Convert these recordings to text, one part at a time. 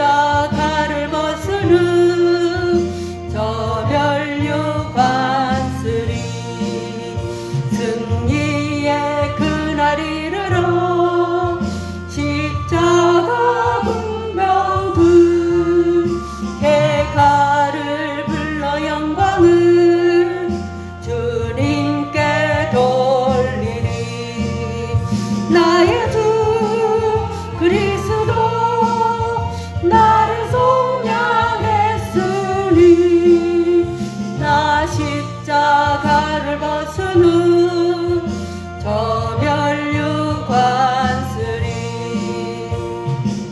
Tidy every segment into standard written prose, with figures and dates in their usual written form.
십자가를 벗으는 저 멸류 관슬이 승리의 그날 이르러 십자가 군병들 대가를 불러 영광을 주님께 돌리리. 나의 주 그리스도 나를 속량했으니 나 십자가를 벗으는 저 멸류 관슬이.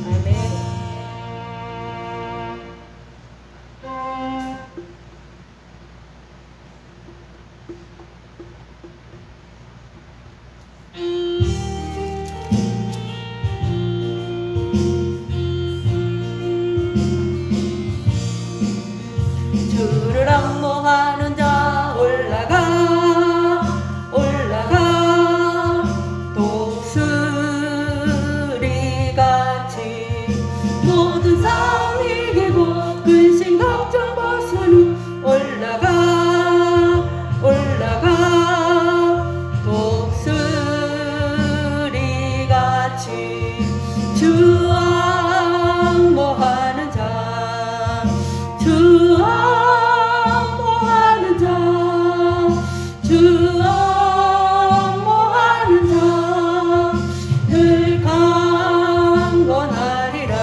아멘. 주를 악모하는 자 올라가 올라가 독수리같이 모든 싸움 이기고 근심 걱정 벗으니 올라가 올라가 독수리같이 주 악모하는 자 주 악모하는 자 주 악모하는 자 늘 강건하리라.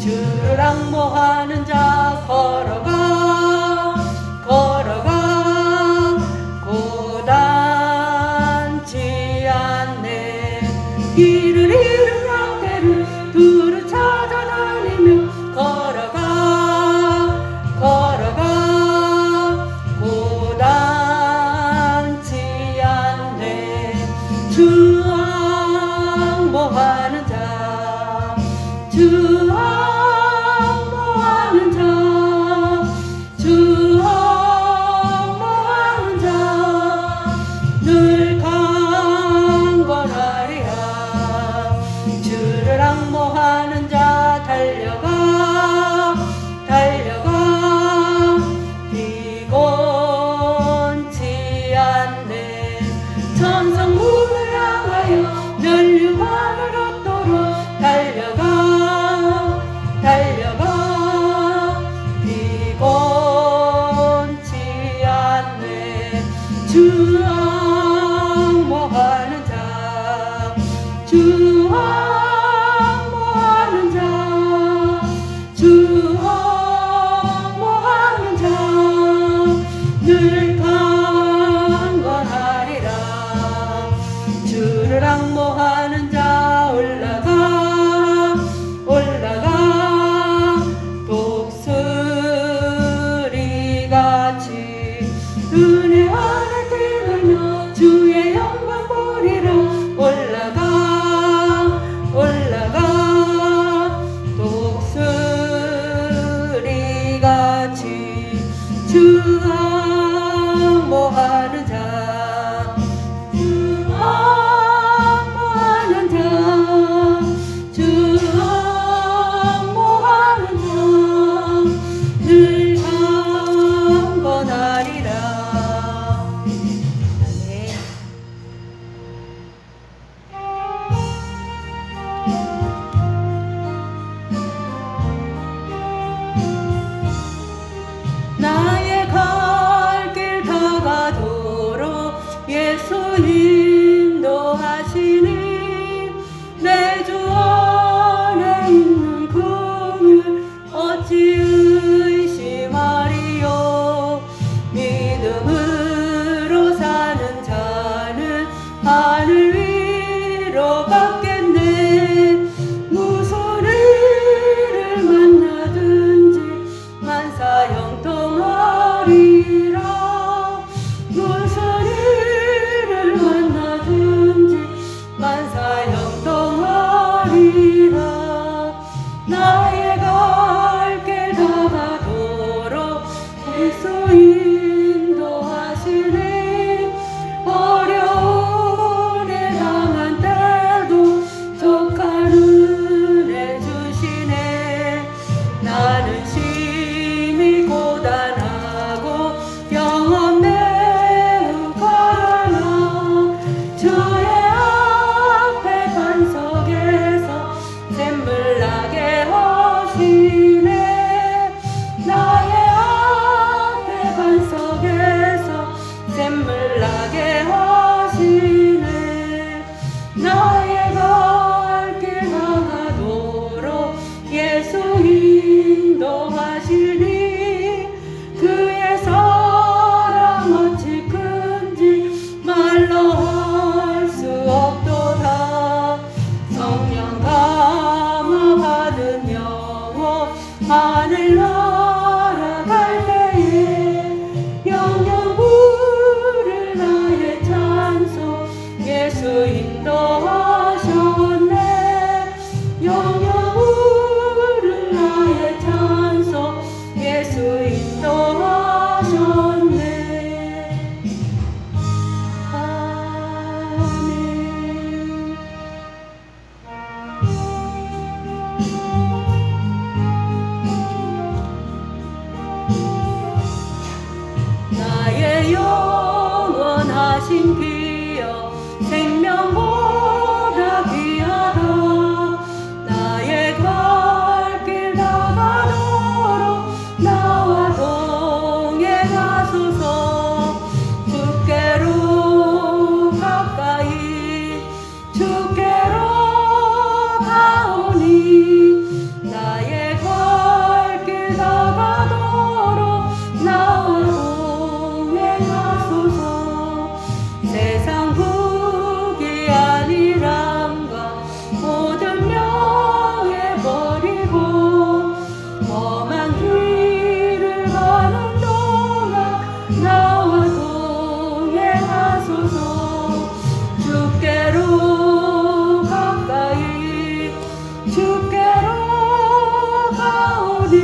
주를 악모하는 자 걸어가 걸어가 고단치 않네. 길을 잃은 양떼를 두루 찾아다니며 걸어가 걸어가 고단치 않네. 주 악모하는 자 주 악모하는 자 주 악모하는 자 늘 강건하리라. 주를 악모하는 자 달려가 달려가 피곤치 않네. 천성문을 향하여 멸류관을 얻도록 달려가 달려가 피곤치 않네. 주 악모하는 자 주 악모하는 자 주 악모하는 자 늘 강건하리라. 주를 악모하는 자 올라가 올라가 독수리같이 은혜 안에 뛰놀며 주의 영광 보리라. 올라가 올라가 독수리같이 주 악모하는 자 주 악모하는 자 주 악모하는 자 늘 강건하리라. 아멘. 나의 하늘 날아갈 때에 영영 부를 나의 찬송 예수 인도하셨네. 영영 부를 나의 찬송 예수 인도하셨네. 아멘. 나의 영원하신 기여 생명보다 귀하다. 나의 갈 길 다가도록 나와 동행하소서. 주께로 가까이 주께로 가오니 나의 갈 길 다가도록 나와 동행하소서. 세상 후기 아니람과 모든 명예 버리고 험한 길을 가는 동안 나와 동행하소서. 주께로 가까이 주께로 가오니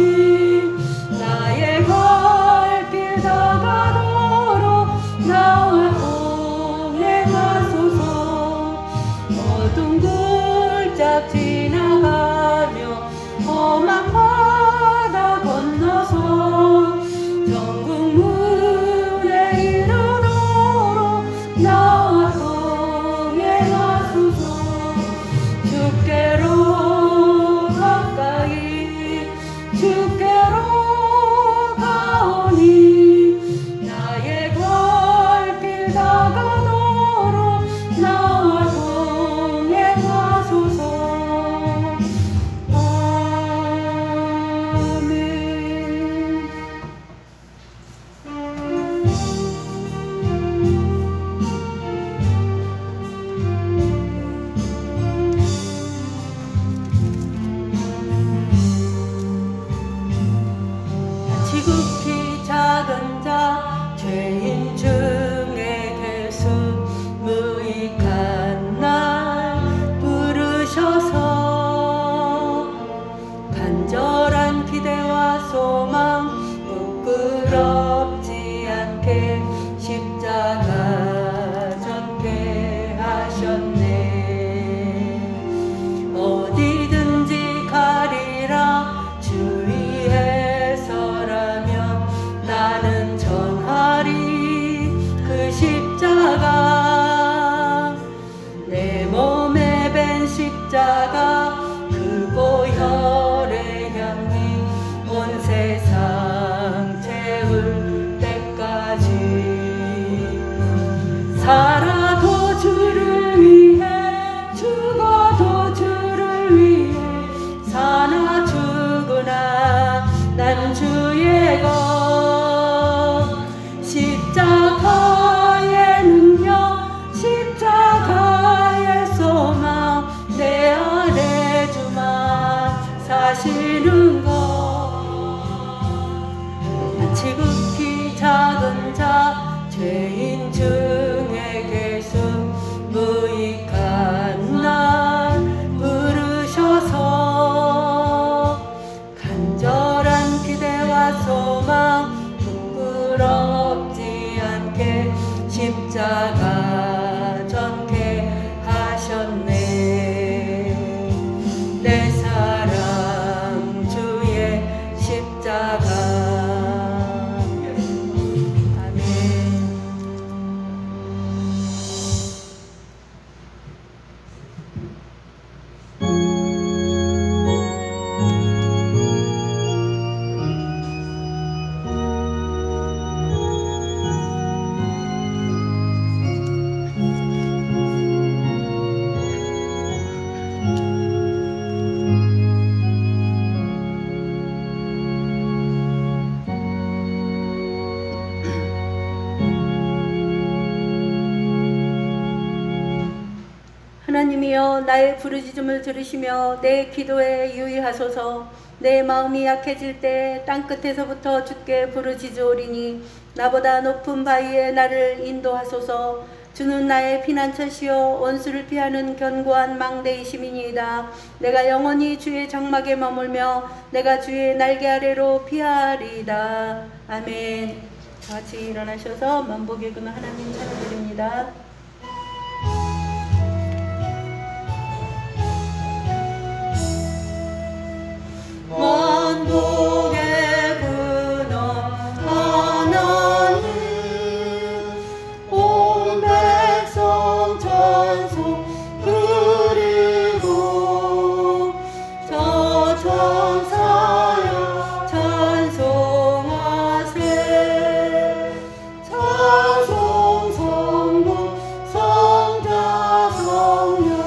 나의 갈 길 다가도록 나와 동행하소서. 어두운 굴짝 지나가며 험한 바다 건너서 천국 문에 이르도록 나와 동행하소서. 주께로 가까이 주께로 가오니 나의 갈 길 다가도록 나와 동행하소서. 아멘. 지극히 작은 자 죄인 중에 계수 무익한 날 부르셔서 간절한 기대와 소망 부끄럽지 않게 십자가 졌게 하셨네. 어디든지 가리라 주위에 서라면 나는 전하리 그 십자가. 내 몸에 밴 십자가 그 보혈의 향이 온 세상 채울 때까지 살아도 주를 위해 죽어도 주를 위해 사나 죽으나 난 주의 것. 십자가의 능력 십자가의 소망 내 안에 주만 사시는 것. 지극히 작은 자 죄인 중에 계수 무익한 날 부르셔서 간절한 기대와 소망 부끄럽지 않게 십자가 졌게 하셨네. 내 사랑 주의 십자가. 주님이여 나의 부르짖음을 들으시며 내 기도에 유의하소서. 내 마음이 약해질 때 땅끝에서부터 주께 부르짖으오리니 나보다 높은 바위에 나를 인도하소서. 주는 나의 피난처시여 원수를 피하는 견고한 망대이심이니이다. 내가 영원히 주의 장막에 머물며 내가 주의 날개 아래로 피하리이다. 아멘. 같이 일어나셔서 만복의 근원 하나님 찬양드립니다. 만복의 근원 하나님 온 백성 찬송 그리고 저 천사여 찬송하세. 찬송 성부 성자 성령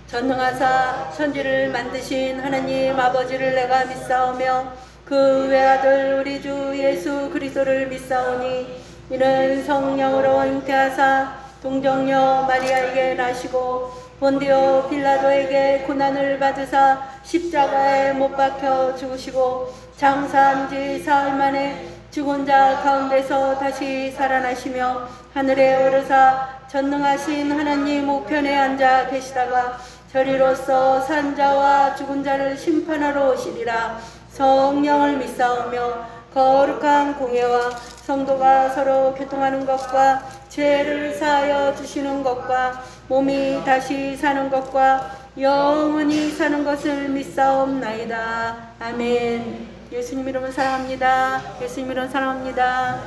전능하사 천지를 만드신 하나님 아버지를 내가 믿사오며 그 외아들 우리 주 예수 그리스도를 믿사오니 이는 성령으로 잉태하사 동정녀 마리아에게 나시고 본디오 빌라도에게 고난을 받으사 십자가에 못 박혀 죽으시고 장사한 지 사흘 만에 죽은 자 가운데서 다시 살아나시며 하늘에 오르사 전능하신 하나님 우편에 앉아 계시다가 저리로서 산 자와 죽은 자를 심판하러 오시리라. 성령을 믿사오며 거룩한 공예와 성도가 서로 교통하는 것과 죄를 사하여 주시는 것과 몸이 다시 사는 것과 영원히 사는 것을 믿사옵나이다. 아멘. 예수님 이름을 사랑합니다. 예수님 이름을 사랑합니다.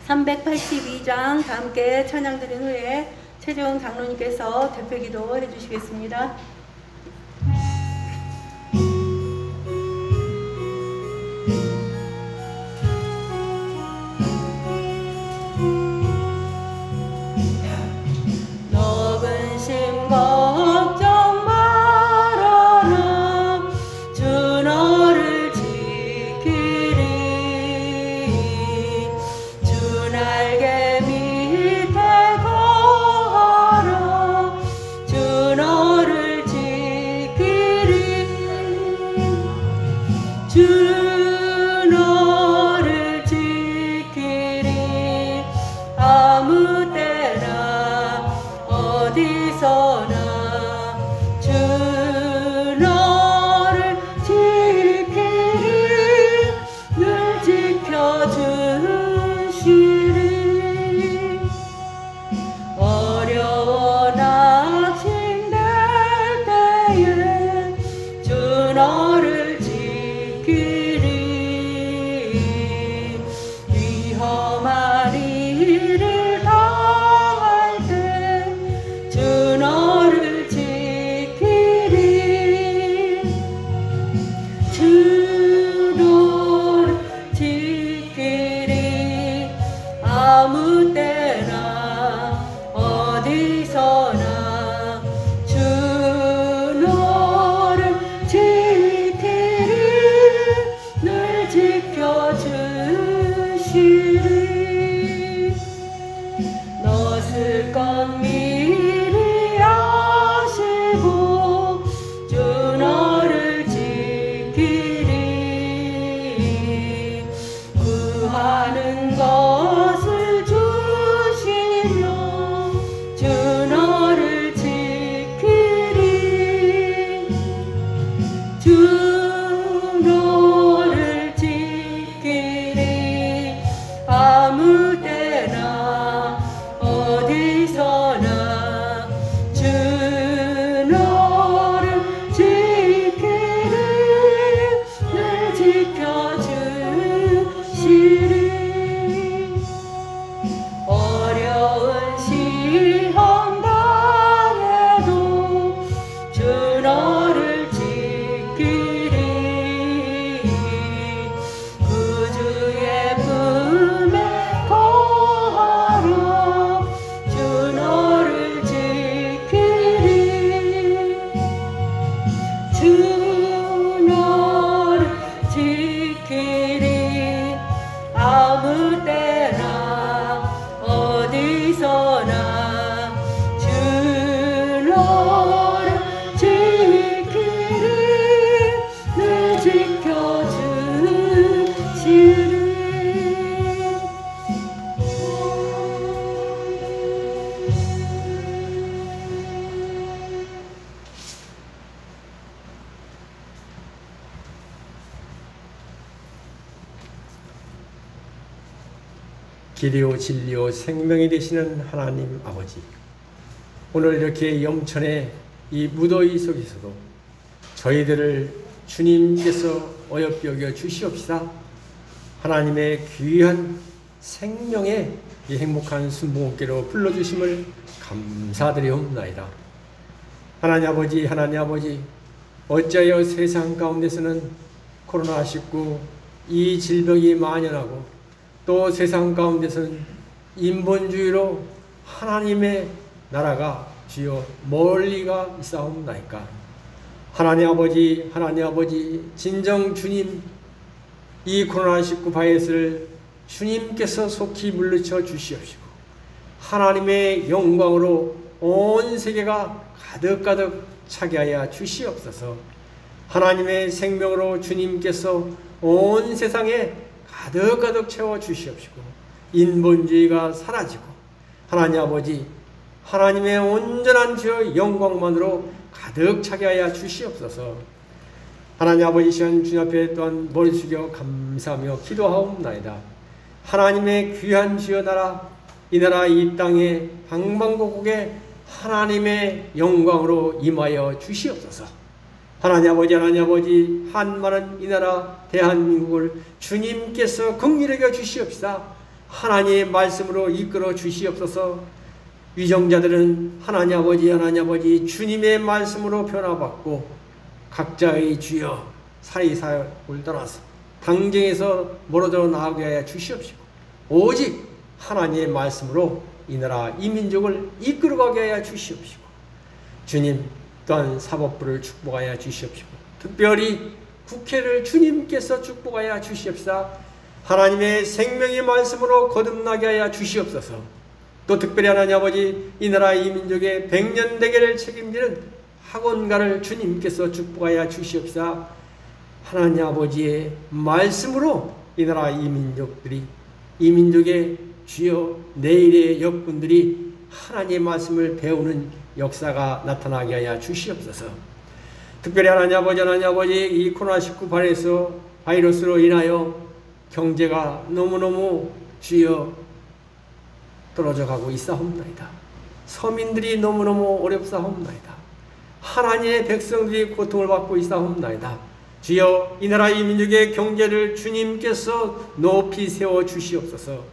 382장 다 함께 찬양 드린 후에 최재원 장로님께서 대표기도 해주시겠습니다. 넓은 심 걱정 말아라. 주 너를 지키리. 주 날개 밑에 거하라. 주 너를 지키리. 주 너를 지키리. 아무 때나 어디서나 주 너를 지키리. 늘 지켜주시리. 어려워 낙심될 때에 주 너를 지키리. 위험한 일을 당할 때 주 너를 지키리. 주 너를 지키리. 아무 때나 어디서나 주 너를 지키리. 늘 지켜주시리. 넣었을 것 미리 아시고 주 너를 지키리. 구하는 것을 주시며 주 너를 지키리. 주 너를 지키리. 아무 때나 어디서나 길이요 진리요 생명이 되시는 하나님 아버지, 오늘 이렇게 영천의 이 무더위 속에서도 저희들을 주님께서 어여삐 여겨 주시옵시다. 하나님의 귀한 생명의 이 행복한 순복음께로 불러주심을 감사드리옵나이다. 하나님 아버지, 어찌하여 세상 가운데서는 코로나19 이 질병이 만연하고 또 세상 가운데서는 인본주의로 하나님의 나라가 주여 멀리가 있사옵나이까. 하나님 아버지, 진정 주님, 이 코로나19 바이러스를 주님께서 속히 물리쳐 주시옵시고 하나님의 영광으로 온 세계가 가득가득 차게 하여 주시옵소서. 하나님의 생명으로 주님께서 온 세상에 가득가득 채워 주시옵시고 인본주의가 사라지고 하나님 아버지, 하나님의 온전한 주의 영광만으로 가득 차게 하여 주시옵소서. 하나님 아버지, 시간 주님 앞에 또한 머리 숙여 감사하며 기도하옵나이다. 하나님의 귀한 주여 나라, 이 나라 이 땅의 방방곡곡에 하나님의 영광으로 임하여 주시옵소서. 하나님 아버지, 한많은 이 나라 대한민국을 주님께서 긍휼히 여겨 주시옵시다. 하나님의 말씀으로 이끌어 주시옵소서. 위정자들은 하나님 아버지, 주님의 말씀으로 변화받고 각자의 주여 사이사욕을 떠나서 당정에서 멀어져 나가게 하여 주시옵시고 오직 하나님의 말씀으로 이 나라 이 민족을 이끌어가게 하여 주시옵시고 주님 또한 사법부를 축복하여 주시옵시고 특별히 국회를 주님께서 축복하여 주시옵시다. 하나님의 생명의 말씀으로 거듭나게 하여 주시옵소서. 또 특별히 하나님 아버지, 이 나라 이 민족의 백년대계를 책임지는 학원가를 주님께서 축복하여 주시옵시다. 하나님 아버지의 말씀으로 이 나라 이 민족들이, 이 민족의 주여 내일의 역군들이 하나님의 말씀을 배우는 역사가 나타나게 하여 주시옵소서. 특별히 하나님 아버지, 이 코로나19 바이러스로 인하여 경제가 너무너무 주여 떨어져 가고 있사옵나이다. 서민들이 너무너무 어렵사옵나이다. 하나님의 백성들이 고통을 받고 있사옵나이다. 주여 이 나라 이 민족의 경제를 주님께서 높이 세워 주시옵소서.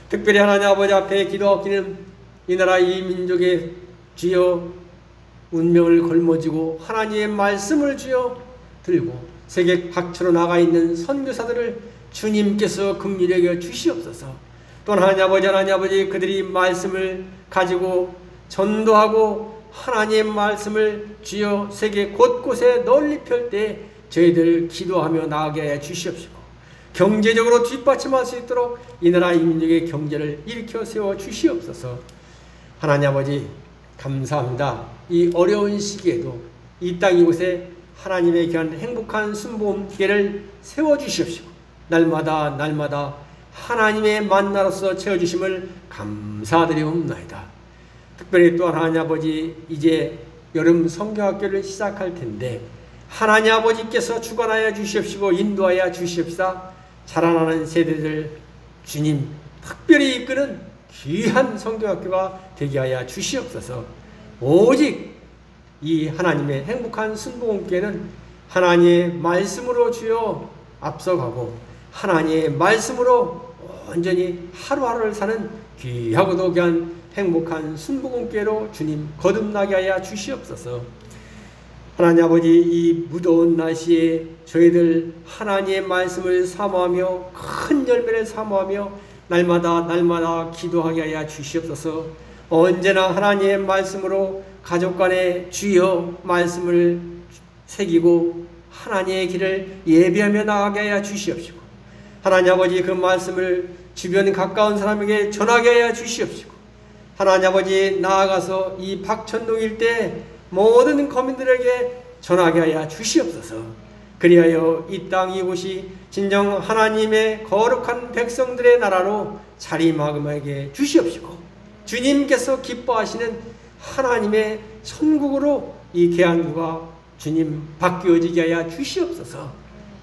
특별히 하나님 아버지 앞에 기도하기는 이 나라 이 민족의 주여 운명을 걸머쥐고 하나님의 말씀을 주여 들고 세계 각처로 나가 있는 선교사들을 주님께서 긍휼히 여겨 주시옵소서. 또한 하나님 아버지, 그들이 말씀을 가지고 전도하고 하나님의 말씀을 주여 세계 곳곳에 널리 펼 때 저희들 기도하며 나아가게 하여 주시옵시고 경제적으로 뒷받침할 수 있도록 이 나라 이 민족의 경제를 일으켜 세워 주시옵소서. 하나님 아버지 감사합니다. 이 어려운 시기에도 이 땅 이곳에 하나님의 귀한 행복한 순복음 기회를 세워 주시옵시고 날마다 하나님의 만나로서 채워주심을 감사드리옵나이다. 특별히 또한 하나님 아버지, 이제 여름 성경학교를 시작할 텐데 하나님 아버지께서 주관하여 주시옵시고 인도하여 주시옵시다. 자라나는 세대들 주님 특별히 이끄는 귀한 성경학교가 되게 하여 주시옵소서. 오직 이 하나님의 행복한 순복음교회는 하나님의 말씀으로 주여 앞서가고 하나님의 말씀으로 온전히 하루하루를 사는 귀하고도 귀한 행복한 순복음교회로 주님 거듭나게 하여 주시옵소서. 하나님 아버지, 이 무더운 날씨에 저희들 하나님의 말씀을 사모하며 큰 열매를 사모하며 날마다 기도하게 하여 주시옵소서. 언제나 하나님의 말씀으로 가족 간에 주여 말씀을 새기고 하나님의 길을 예비하며 나가게 하여 주시옵시고 하나님 아버지, 그 말씀을 주변 가까운 사람에게 전하게 하여 주시옵시고 하나님 아버지, 나아가서 이 박천동 일대 모든 거민들에게 전하게 하여 주시옵소서. 그리하여 이 땅 이곳이 진정 하나님의 거룩한 백성들의 나라로 자리마감하게 주시옵시고 주님께서 기뻐하시는 하나님의 천국으로 이 계한구가 주님 바뀌어지게 하여 주시옵소서.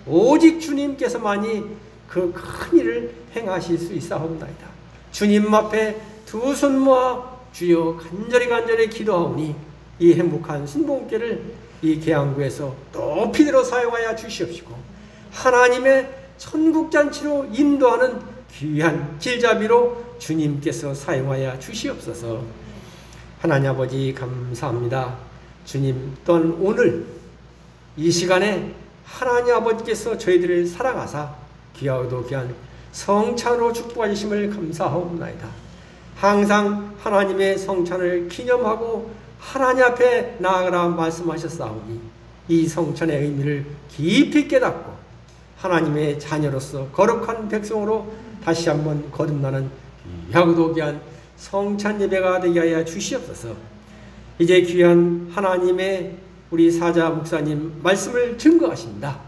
오직 주님께서만이 그 큰 일을 행하실 수 있사옵나이다. 주님 앞에 두 손 모아 주여 간절히 기도하오니 이 행복한 순복음교를 이 계양구에서 높이 들어 사용하여 주시옵시고 하나님의 천국잔치로 인도하는 귀한 길잡이로 주님께서 사용하여 주시옵소서. 하나님 아버지 감사합니다. 주님 또한 오늘 이 시간에 하나님 아버지께서 저희들을 사랑하사 귀하고도 귀한 성찬으로 축복하심을 감사하옵나이다. 항상 하나님의 성찬을 기념하고 하나님 앞에 나아가라 말씀하셨사오니 이 성찬의 의미를 깊이 깨닫고 하나님의 자녀로서 거룩한 백성으로 다시 한번 거듭나는 귀하고도 귀한 성찬 예배가 되게 하여 주시옵소서. 이제 귀한 하나님의 우리 사자 목사님 말씀을 증거하십니다.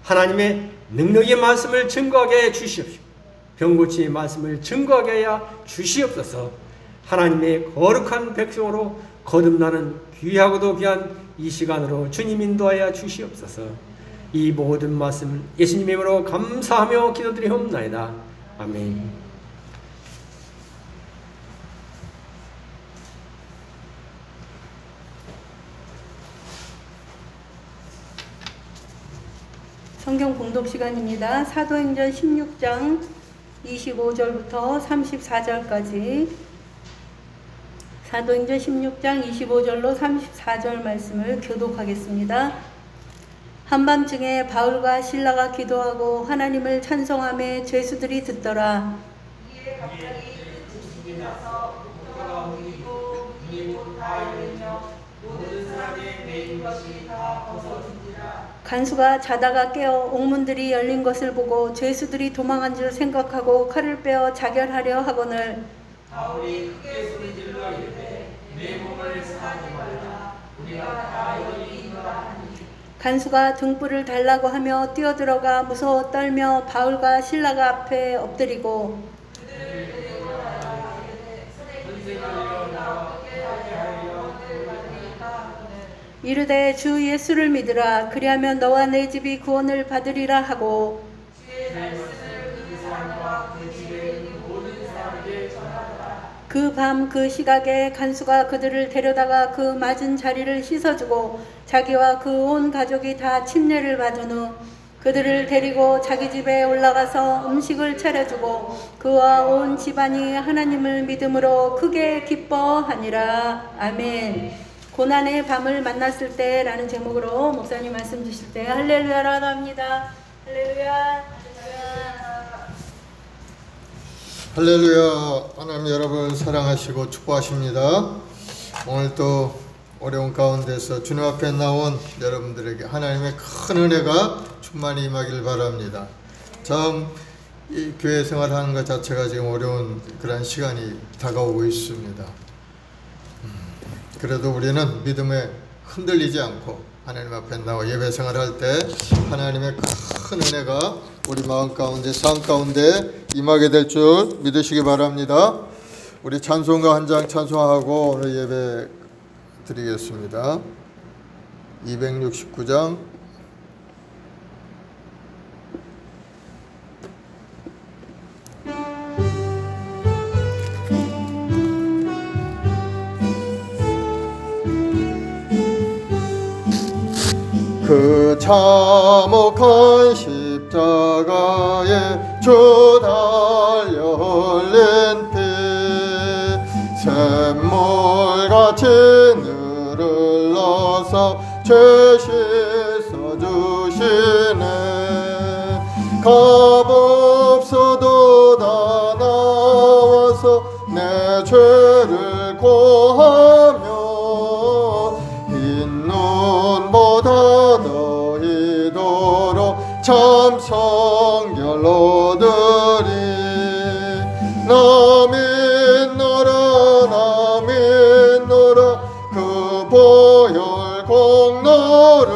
하나님의 능력의 말씀을 증거하게 해 주시옵시고 병고치의 말씀을 증거하게 하여 주시옵소서. 하나님의 거룩한 백성으로 거듭나는 귀하고도 귀한 이 시간으로 주님 인도하여 주시옵소서. 이 모든 말씀 예수님의 이름으로 감사하며 기도드리옵나이다. 아멘. 성경 봉독 시간입니다. 사도행전 16장 25절부터 34절까지 사도행전 16장 25절로 34절 말씀을 교독하겠습니다. 한밤중에 바울과 실라가 기도하고 하나님을 찬송하며 죄수들이 듣더라. 이에 갑자기 큰 지진이 나서 목표가 움직이고 눈이 곧 다 열리며 모든 사람의 매인 것이 다 벗어진지라. 간수가 자다가 깨어 옥문들이 열린 것을 보고 죄수들이 도망한 줄 생각하고 칼을 빼어 자결하려 하거늘 바울이 크게 소리질러 이르되 내 몸을 상하지 말라. 우리가 다 여기 있노라 하니 간수가 등불을 달라고 하며 뛰어들어가 무서워 떨며 바울과 실라가 앞에 엎드리고 그들을 데리고 나가라 이르되 선생님께서 나 어떻게 하게 하려 그들을 만나니까 하거늘 이르되 주 예수를 믿으라. 그리하면 너와 내 집이 구원을 받으리라 하고 주의 말씀을 그 사람과 그 집에 있는 모든 사람에게 전하더라. 그 밤 그 시각에 간수가 그들을 데려다가 그 맞은 자리를 씻어주고 자기와 그 온 가족이 다 침례를 받은 후 그들을 데리고 자기 집에 올라가서 음식을 차려주고 그와 온 집안이 하나님을 믿음으로 크게 기뻐하니라. 아멘. 고난의 밤을 만났을 때 라는 제목으로 목사님 말씀 주실 때 할렐루야라고 합니다. 할렐루야. 할렐루야. 하나님 여러분 사랑하시고 축복하십니다. 오늘 또 어려운 가운데서 주님 앞에 나온 여러분들에게 하나님의 큰 은혜가 충만히 임하길 바랍니다. 참 이 교회 생활하는 것 자체가 지금 어려운 그런 시간이 다가오고 있습니다. 그래도 우리는 믿음에 흔들리지 않고 하나님 앞에 나와 예배 생활할 때 하나님의 큰 은혜가 우리 마음 가운데 삶 가운데 임하게 될 줄 믿으시기 바랍니다. 우리 찬송가 한 장 찬송하고 오늘 예배 드리겠습니다. 269장 그 참혹한 십자가에 주 달려 흘린 피 샘물같이 늘어서 죄 씻어주시네. 값없어도 다 나와서 내 죄를 고하며 흰 눈보다 더 이도록 참 성결 얻으리. 나 믿노라 그 보혈 공로를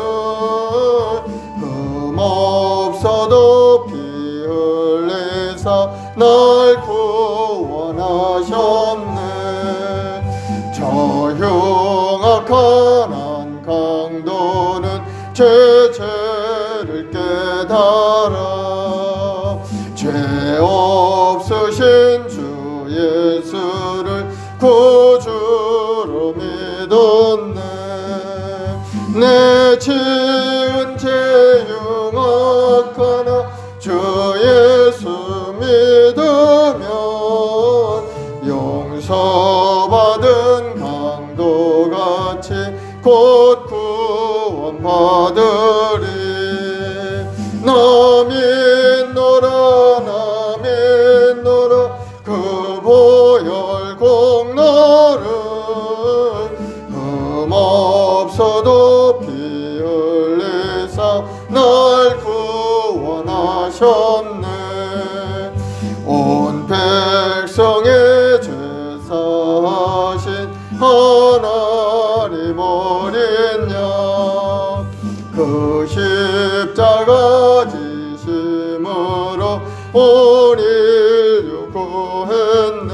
주로 믿었네. 내 지은 죄 흉악하나 주 예수 믿으면 용서받은 강도같이 곧 구원받으리. 나 믿노라 나 믿노라 그 보혈 공로를 흠없어도 피 흘리사 날 구원하셨네. 온 백성의 죄 사하신 하나님 어린 양 그 십자가 지심으로 온 인류 구했네.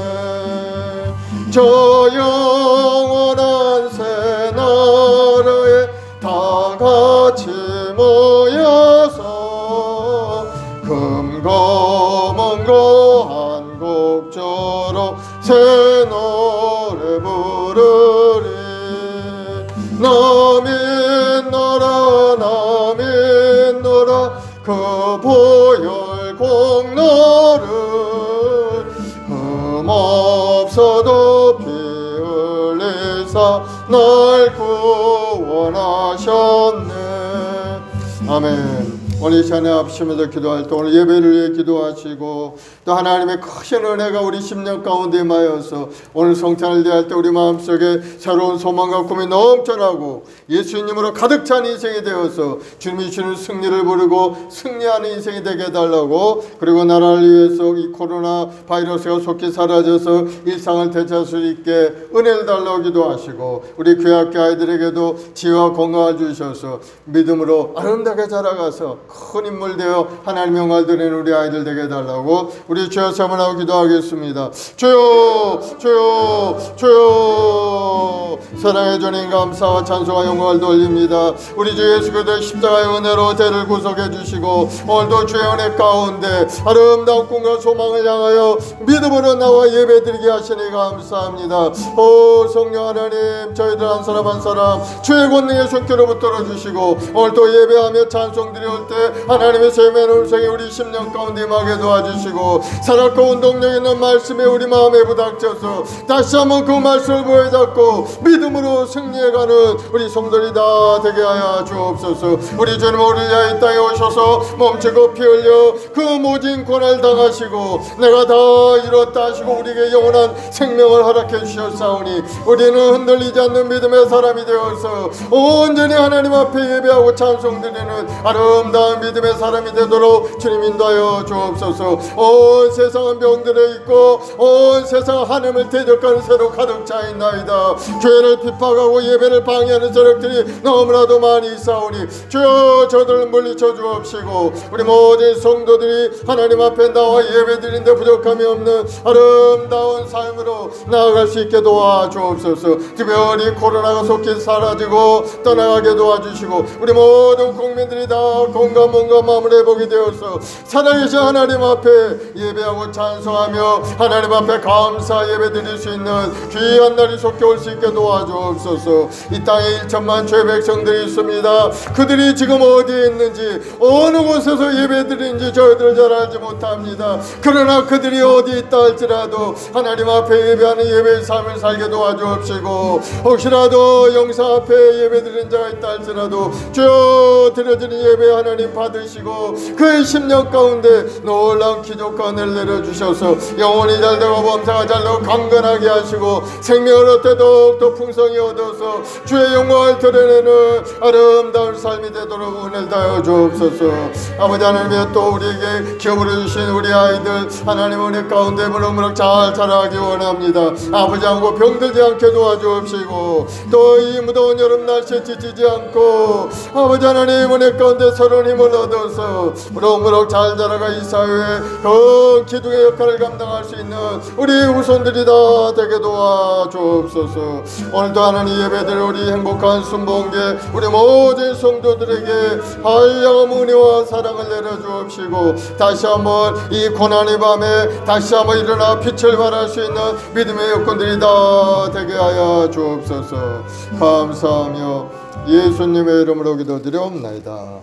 저 영원한 새 나라에 다 같이 모여서 금검은고 한 곡조로 새 노래 부르리. 나 믿노라 나 믿노라 그 보혈 공로를 흠없어도 피 흘리사 날 구원하셨네. 아멘. 오늘 이 시간에 앞서면서 기도할 때 오늘 예배를 위해 기도하시고 또 하나님의 크신 은혜가 우리 10년 가운데 임하여서 오늘 성찬을 대할 때 우리 마음속에 새로운 소망과 꿈이 넘쳐나고 예수님으로 가득 찬 인생이 되어서 주님이 주는 승리를 부르고 승리하는 인생이 되게 해달라고, 그리고 나라를 위해서 이 코로나 바이러스가 속히 사라져서 일상을 되찾을 수 있게 은혜를 달라고 기도하시고 우리 교회학교 아이들에게도 지혜와 건강을 주셔서 믿음으로 아름답게 자라가서 큰 인물 되어 하나님의 영광을 드리는 우리 아이들 되게 해달라고 우리 주여 사모하고 기도하겠습니다. 주여 주여 주여. 사랑의 주님 감사와 찬송과 영광을 돌립니다. 우리 주 예수 그리스도의 십자가의 은혜로 죄를 구속해 주시고 오늘도 주의 은혜 가운데 아름다운 꿈과 소망을 향하여 믿음으로 나와 예배드리게 하시니 감사합니다. 오 성령 하나님, 저희들 한 사람 한 사람 주의 권능의 손길로 붙들어 주시고 오늘 또 예배하며 찬송 드려올 때 하나님의 세면 음성이 우리 10년 가운데 임하게 도와주시고 살았고 운동력 있는 말씀에 우리 마음에 부닥쳐서 다시 한번 그 말씀을 보여잡고 믿음으로 승리해가는 우리 성도들이 다 되게 하여 주옵소서. 우리 주님 우리를 위하여 이 땅에 오셔서 멈추고 피 흘려 그 모진 고난을 당하시고 내가 다 이뤘다 하시고 우리에게 영원한 생명을 허락해 주셨사오니 우리는 흔들리지 않는 믿음의 사람이 되어서 온전히 하나님 앞에 예배하고 찬송 드리는 아름다운 믿음의 사람이 되도록 주님 인도하여 주옵소서. 온 세상은 병들어 있고 온 세상은 하나님을 대적하는 새로 가득 차 있나이다. 교회를 핍박하고 예배를 방해하는 세력들이 너무나도 많이 있사오니 주여 저들을 물리쳐 주옵시고 우리 모든 성도들이 하나님 앞에 나와 예배드리는데 부족함이 없는 아름다운 삶으로 나아갈 수 있게 도와주옵소서. 특별히 코로나가 속히 사라지고 떠나가게 도와주시고 우리 모든 국민들이 다 건강 몸과 마음을 회복이 되어서 살아계신 하나님 앞에 예배하고 찬송하며 하나님 앞에 감사 예배 드릴 수 있는 귀한 날이 속히 올 수 있게 도와주옵소서. 이 땅에 1천만 죄 백성들이 있습니다. 그들이 지금 어디에 있는지 어느 곳에서 예배 드리는지 저희들 잘 알지 못합니다. 그러나 그들이 어디 있다 할지라도 하나님 앞에 예배하는 예배의 삶을 살게 도와주옵시고 혹시라도 영상 앞에 예배 드리는 자가 있다 할지라도 주여 드려지는 예배 하나님 받으시고 그의 10년 가운데 놀라운 기적과 은혜를 내려주셔서 영혼이 잘되고 범사가 잘되고 강건하게 하시고 생명을 얻되 더욱더 풍성히 얻어서 주의 영광을 드러내는 아름다운 삶이 되도록 은혜를 다하여 주옵소서. 아버지 하나님의 또 우리에게 기업으로 주신 우리 아이들 하나님 은혜 가운데 무럭무럭 잘 자라기 원합니다. 아버지 하고 병들지 않게 도와주옵시고 또 이 무더운 여름 날씨에 지치지 않고 아버지 하나님 은혜 가운데 서로는 힘을 얻어서 무럭무럭 잘 자라가 이 사회에 그 기둥의 역할을 감당할 수 있는 우리 후손들이 다 되게 도와주옵소서. 오늘도 하나님 예배드려 우리 행복한 순복음계 우리 모든 성도들에게 한량한 은혜와 사랑을 내려주옵시고 다시 한번 이 고난의 밤에 다시 한번 일어나 빛을 발할 수 있는 믿음의 여건들이 다 되게 하여 주옵소서. 감사하며 예수님의 이름으로 기도드리옵나이다.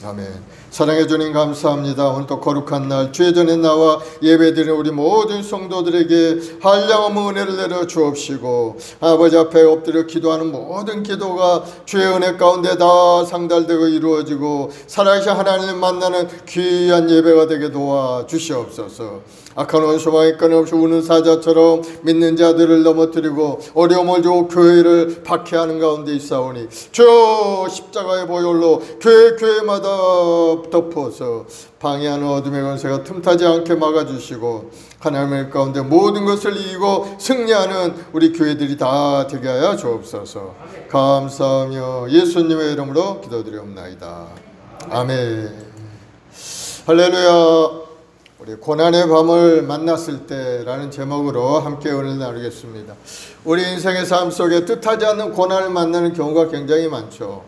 아멘. 사랑해 주님 감사합니다. 오늘 또 거룩한 날 주의 전에 나와 예배드리는 우리 모든 성도들에게 한량한 은혜를 내려 주옵시고 아버지 앞에 엎드려 기도하는 모든 기도가 주의 은혜 가운데 다 상달되고 이루어지고 살아계신 하나님을 만나는 귀한 예배가 되게 도와 주시옵소서. 악한 원수방이 끊임없이 우는 사자처럼 믿는 자들을 넘어뜨리고 어려움을 주고 교회를 박해하는 가운데 있사오니 주여 십자가의 보혈로 교회마다 덮어서 방해하는 어둠의 권세가 틈타지 않게 막아주시고 하나님의 가운데 모든 것을 이기고 승리하는 우리 교회들이 다 되게 하여 주옵소서. 감사하며 예수님의 이름으로 기도드리옵나이다. 아멘. 할렐루야. 우리 고난의 밤을 만났을 때라는 제목으로 함께 오늘 나누겠습니다. 우리 인생의 삶 속에 뜻하지 않는 고난을 만나는 경우가 굉장히 많죠.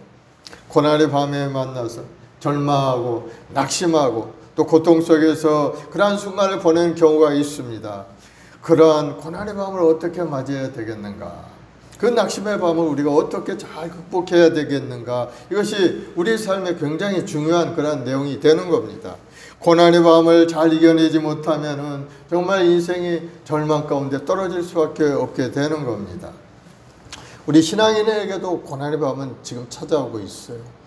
고난의 밤에 만나서 절망하고 낙심하고 또 고통 속에서 그러한 순간을 보내는 경우가 있습니다. 그러한 고난의 밤을 어떻게 맞이해야 되겠는가? 그 낙심의 밤을 우리가 어떻게 잘 극복해야 되겠는가? 이것이 우리 삶에 굉장히 중요한 그런 내용이 되는 겁니다. 고난의 밤을 잘 이겨내지 못하면은 정말 인생이 절망 가운데 떨어질 수밖에 없게 되는 겁니다. 우리 신앙인에게도 고난의 밤은 지금 찾아오고 있어요.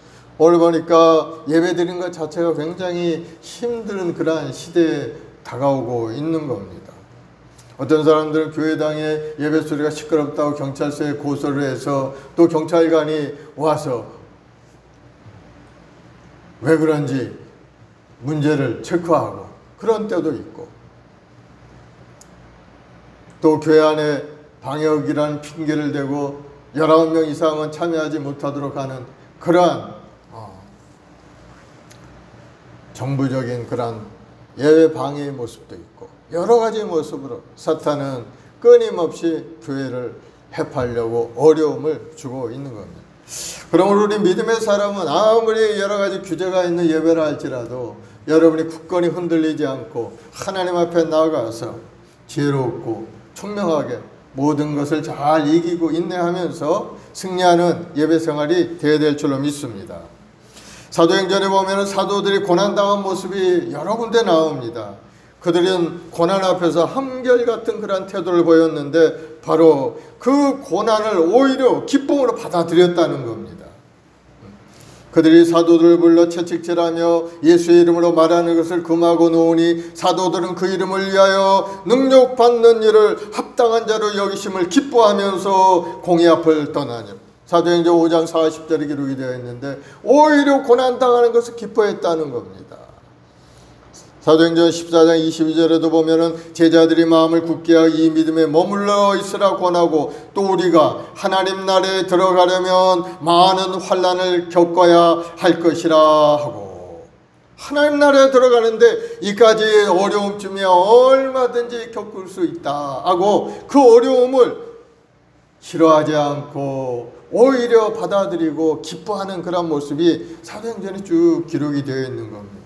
오늘 보니까 예배드린 것 자체가 굉장히 힘든 그러한 시대에 다가오고 있는 겁니다. 어떤 사람들은 교회당에 예배 소리가 시끄럽다고 경찰서에 고소를 해서 또 경찰관이 와서 왜 그런지 문제를 체크하고 그런 때도 있고 또 교회 안에 방역이라는 핑계를 대고 19명 이상은 참여하지 못하도록 하는 그러한 정부적인 그러한 예외 방해의 모습도 있고 여러 가지 모습으로 사탄은 끊임없이 교회를 해파려고 어려움을 주고 있는 겁니다. 그럼 우리 믿음의 사람은 아무리 여러 가지 규제가 있는 예배를 할지라도 여러분이 굳건히 흔들리지 않고 하나님 앞에 나아가서 지혜롭고 총명하게 모든 것을 잘 이기고 인내하면서 승리하는 예배 생활이 되어야 될 줄로 믿습니다. 사도행전에 보면 사도들이 고난당한 모습이 여러 군데 나옵니다. 그들은 고난 앞에서 한결같은 그런 태도를 보였는데 바로 그 고난을 오히려 기쁨으로 받아들였다는 겁니다. 그들이 사도들을 불러 채찍질하며 예수의 이름으로 말하는 것을 금하고 놓으니 사도들은 그 이름을 위하여 능력받는 일을 합당한 자로 여기심을 기뻐하면서 공의 앞을 떠나니라. 사도행전 5장 40절에 기록이 되어 있는데 오히려 고난당하는 것을 기뻐했다는 겁니다. 사도행전 14장 22절에도 보면은 제자들이 마음을 굳게 하여 이 믿음에 머물러 있으라 권하고 또 우리가 하나님 나라에 들어가려면 많은 환난을 겪어야 할 것이라 하고 하나님 나라에 들어가는데 이까지 어려움쯤이야 얼마든지 겪을 수 있다 하고 그 어려움을 싫어하지 않고 오히려 받아들이고 기뻐하는 그런 모습이 사도행전에 쭉 기록이 되어 있는 겁니다.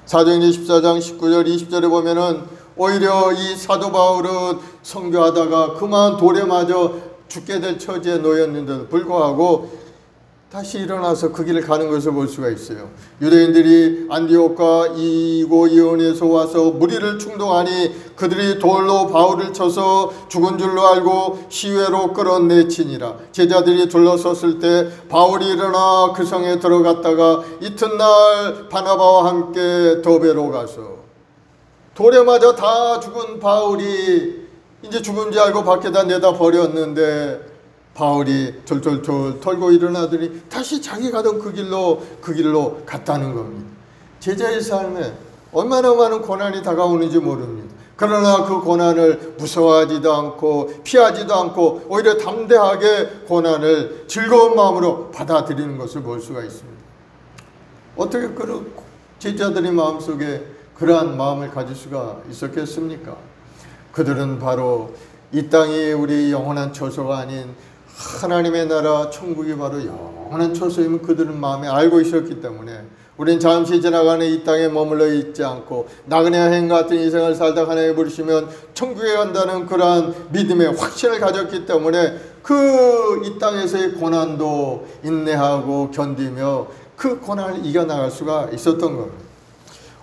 사도행전 14장 19절 20절에 보면은 오히려 이 사도 바울은 선교하다가 그만 돌에 맞아 죽게 될 처지에 놓였는데도 불구하고 다시 일어나서 그 길을 가는 것을 볼 수가 있어요. 유대인들이 안디옥과 이고이온에서 와서 무리를 충동하니 그들이 돌로 바울을 쳐서 죽은 줄로 알고 시외로 끌어내치니라. 제자들이 둘러섰을 때 바울이 일어나 그 성에 들어갔다가 이튿날 바나바와 함께 더베로 가서 돌에 맞아 다 죽은 바울이 이제 죽은 줄 알고 밖에다 내다 버렸는데 바울이 졸졸졸 털고 일어나더니 다시 자기 가던 그 길로 갔다는 겁니다. 제자의 삶에 얼마나 많은 고난이 다가오는지 모릅니다. 그러나 그 고난을 무서워하지도 않고 피하지도 않고 오히려 담대하게 고난을 즐거운 마음으로 받아들이는 것을 볼 수가 있습니다. 어떻게 그 제자들의 마음속에 그러한 마음을 가질 수가 있었겠습니까? 그들은 바로 이 땅이 우리 영원한 처소가 아닌 하나님의 나라 천국이 바로 영원한 처소임을 그들은 마음에 알고 있었기 때문에 우린 잠시 지나가는 이 땅에 머물러 있지 않고 나그네 여행 같은 인생을 살다 하나님 부르시면 천국에 간다는 그러한 믿음의 확신을 가졌기 때문에 그 이 땅에서의 고난도 인내하고 견디며 그 고난을 이겨나갈 수가 있었던 겁니다.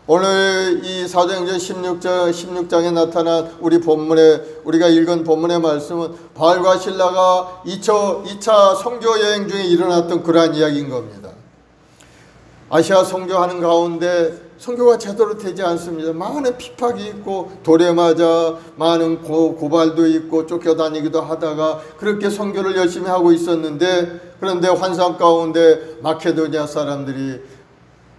오늘 이 사도행전 16장에 나타난 우리 본문에 우리가 읽은 본문의 말씀은 바울과 실라가 2차 선교 여행 중에 일어났던 그러한 이야기인 겁니다. 아시아 선교하는 가운데 선교가 제대로 되지 않습니다. 많은 핍박이 있고 돌에 맞아 많은 고발도 있고 쫓겨다니기도 하다가 그렇게 선교를 열심히 하고 있었는데, 그런데 환상 가운데 마케도니아 사람들이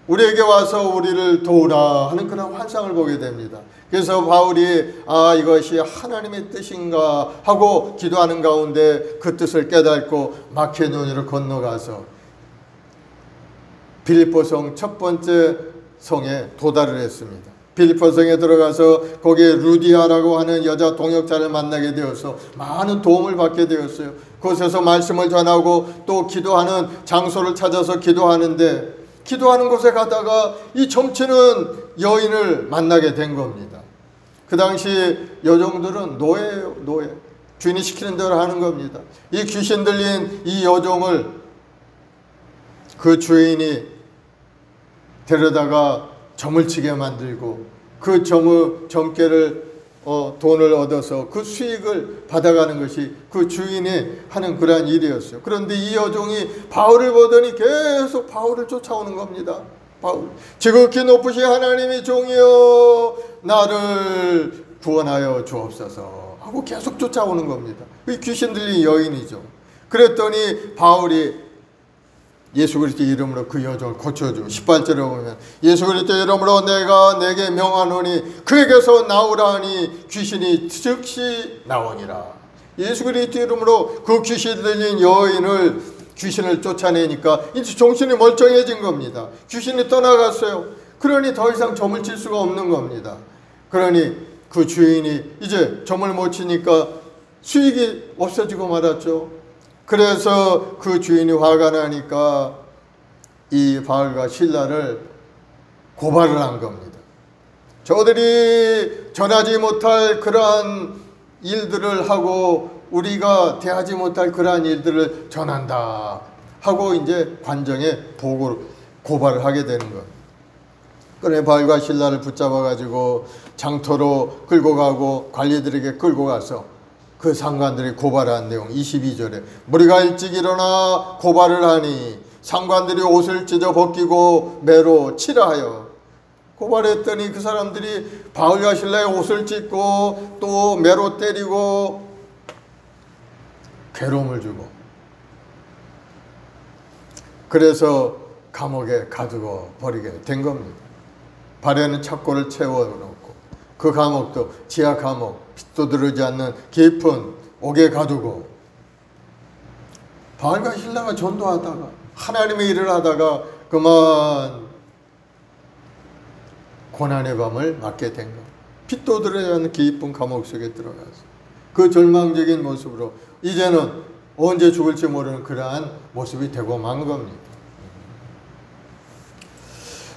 우리에게 와서 우리를 도우라 하는 그런 환상을 보게 됩니다. 그래서 바울이 이것이 하나님의 뜻인가 하고 기도하는 가운데 그 뜻을 깨닫고 마케도니아로 건너가서 빌립보성 첫 번째 성에 도달을 했습니다. 빌립보성에 들어가서 거기에 루디아라고 하는 여자 동역자를 만나게 되어서 많은 도움을 받게 되었어요. 그곳에서 말씀을 전하고 또 기도하는 장소를 찾아서 기도하는데, 기도하는 곳에 가다가 이 점치는 여인을 만나게 된 겁니다. 그 당시 여종들은 노예예요, 노예. 주인이 시키는 대로 하는 겁니다. 이 귀신 들린 이 여종을 그 주인이 데려다가 점을 치게 만들고 그 점괘를 돈을 얻어서 그 수익을 받아가는 것이 그 주인이 하는 그러한 일이었어요. 그런데 이 여종이 바울을 보더니 계속 바울을 쫓아오는 겁니다. 바울, 지극히 높으신 하나님의 종이여 나를 구원하여 주옵소서 하고 계속 쫓아오는 겁니다. 이 귀신 들린 여인이죠. 그랬더니 바울이 예수 그리스도 이름으로 그 여종을 고쳐주고 18절에 보면 예수 그리스도 이름으로 내가 내게 명하노니 그에게서 나오라 하니 귀신이 즉시 나오니라. 예수 그리스도 이름으로 그 귀신 들린 여인을 귀신을 쫓아내니까 이제 정신이 멀쩡해진 겁니다. 귀신이 떠나갔어요. 그러니 더 이상 점을 칠 수가 없는 겁니다. 그러니 그 주인이 이제 점을 못 치니까 수익이 없어지고 말았죠. 그래서 그 주인이 화가 나니까 이 바울과 실라를 고발을 한 겁니다. 저들이 전하지 못할 그러한 일들을 하고 우리가 대하지 못할 그러한 일들을 전한다 하고 이제 관정에 고발을 하게 되는 겁니다. 그래 바울과 실라를 붙잡아 가지고 장터로 끌고 가고 관리들에게 끌고 가서 그 상관들이 고발한 내용 22절에 무리가 일찍 일어나 고발을 하니 상관들이 옷을 찢어 벗기고 매로 치라 하여 고발했더니 그 사람들이 바울과 실라의 옷을 찢고 또 매로 때리고 괴로움을 주고 그래서 감옥에 가두어 버리게 된 겁니다. 발에는 착고를 채워놓고 그 감옥도 지하 감옥 빛도 들어오지 않는 깊은 옥에 가두고 바울과 실라가 전도하다가 하나님의 일을 하다가 그만 고난의 밤을 맞게 된 것. 빛도 들어오지 않는 깊은 감옥 속에 들어가서 그 절망적인 모습으로 이제는 언제 죽을지 모르는 그러한 모습이 되고 만 겁니다.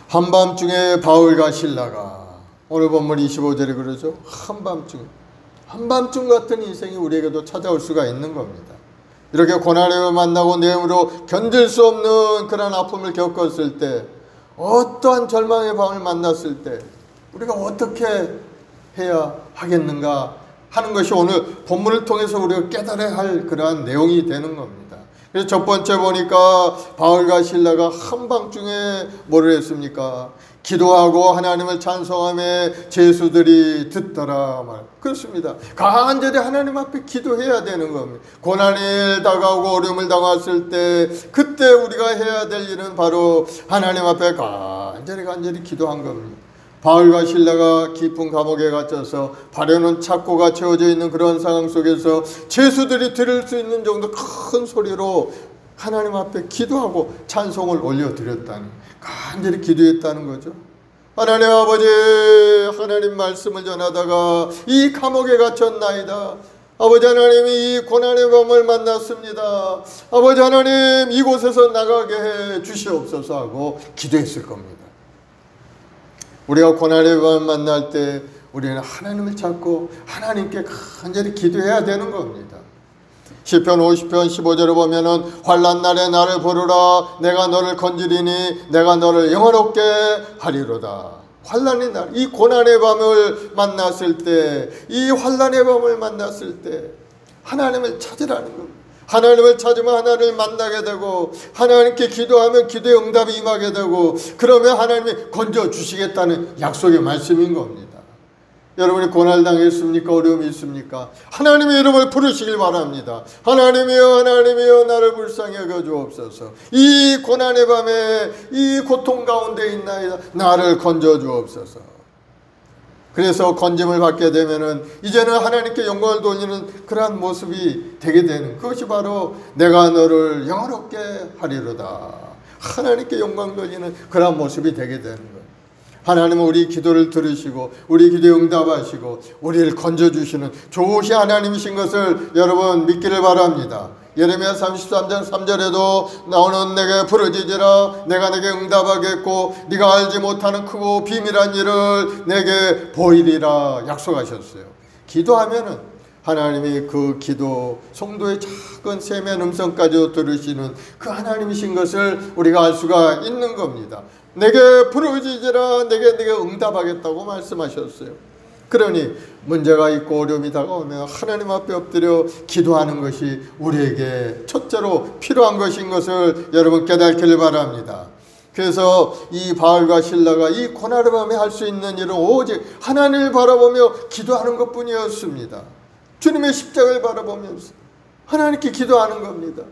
한밤중에 바울과 실라가 오늘 본문 25절에 그러죠. 한밤중 같은 인생이 우리에게도 찾아올 수가 있는 겁니다. 이렇게 고난을 만나고 내음으로 견딜 수 없는 그런 아픔을 겪었을 때 어떠한 절망의 밤을 만났을 때 우리가 어떻게 해야 하겠는가 하는 것이 오늘 본문을 통해서 우리가 깨달아야 할 그러한 내용이 되는 겁니다. 그래서 첫 번째 보니까 바울과 실라가 한밤중에 뭐를 했습니까? 기도하고 하나님을 찬송하며 제수들이 듣더라 말. 그렇습니다. 간절히 하나님 앞에 기도해야 되는 겁니다. 고난이 다가오고 어려움을 당했을 때 그때 우리가 해야 될 일은 바로 하나님 앞에 간절히 기도한 겁니다. 바울과 실라가 깊은 감옥에 갇혀서 발에는 착고가 채워져 있는 그런 상황 속에서 제수들이 들을 수 있는 정도 큰 소리로 하나님 앞에 기도하고 찬송을 올려드렸다니 간절히 기도했다는 거죠. 하나님 아버지, 하나님 말씀을 전하다가 이 감옥에 갇혔나이다. 아버지 하나님, 이 고난의 밤을 만났습니다. 아버지 하나님, 이곳에서 나가게 해 주시옵소서 하고 기도했을 겁니다. 우리가 고난의 밤을 만날 때 우리는 하나님을 찾고 하나님께 간절히 기도해야 되는 겁니다. 시편 50편 15절에 보면은 환난 날에 나를 부르라 내가 너를 건지리니 내가 너를 영화롭게 하리로다. 환난의 날, 이 고난의 밤을 만났을 때, 이 환난의 밤을 만났을 때 하나님을 찾으라는 겁니다. 하나님을 찾으면 하나님을 만나게 되고, 하나님께 기도하면 기도의 응답이 임하게 되고, 그러면 하나님이 건져주시겠다는 약속의 말씀인 겁니다. 여러분이 고난을 당했습니까? 어려움이 있습니까? 하나님의 이름을 부르시길 바랍니다. 하나님이여, 하나님이여, 나를 불쌍히 여겨 주옵소서. 이 고난의 밤에 이 고통 가운데 있나이다. 나를 건져 주옵소서. 그래서 건짐을 받게 되면은 이제는 하나님께 영광을 돌리는 그러한 모습이 되게 되는, 그것이 바로 내가 너를 영화롭게 하리로다. 하나님께 영광 돌리는 그러한 모습이 되게 되는 거예요. 하나님은 우리 기도를 들으시고 우리 기도에 응답하시고 우리를 건져주시는 좋으신 하나님이신 것을 여러분 믿기를 바랍니다. 예레미야 33장 3절에도 너는 내게 부르짖으라 내가 내게 응답하겠고 네가 알지 못하는 크고 비밀한 일을 내게 보이리라 약속하셨어요. 기도하면은 하나님이 그 기도, 성도의 작은 세미한 음성까지 들으시는 그 하나님이신 것을 우리가 알 수가 있는 겁니다. 내게 부르짖으라 내게 응답하겠다고 말씀하셨어요. 그러니 문제가 있고 어려움이 다가오면 하나님 앞에 엎드려 기도하는 것이 우리에게 첫째로 필요한 것인 것을 여러분 깨닫기를 바랍니다. 그래서 이 바울과 실라가 이 고난의 밤에 할 수 있는 일은 오직 하나님을 바라보며 기도하는 것뿐이었습니다. 주님의 십자가를 바라보면서 하나님께 기도하는 겁니다.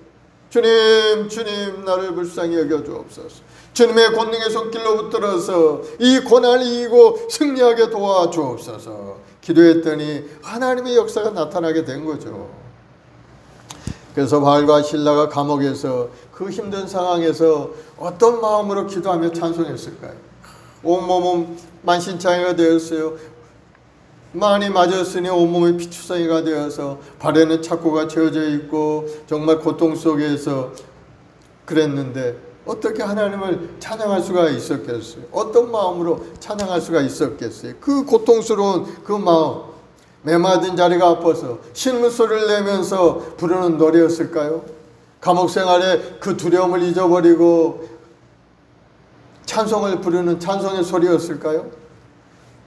주님, 주님, 나를 불쌍히 여겨 주옵소서. 주님의 권능의 손길로 붙들어서 이 고난을 이기고 승리하게 도와주옵소서. 기도했더니 하나님의 역사가 나타나게 된 거죠. 그래서 바울과 실라가 감옥에서 그 힘든 상황에서 어떤 마음으로 기도하며 찬송했을까요? 온몸은 만신창이가 되었어요. 많이 맞았으니 온몸이 피투성이가 되어서 발에는 착고가 채워져 있고 정말 고통 속에서 그랬는데 어떻게 하나님을 찬양할 수가 있었겠어요? 어떤 마음으로 찬양할 수가 있었겠어요? 그 고통스러운 그 마음, 메마른 자리가 아파서 신음소리를 내면서 부르는 노래였을까요? 감옥 생활에 그 두려움을 잊어버리고 찬송을 부르는 찬송의 소리였을까요?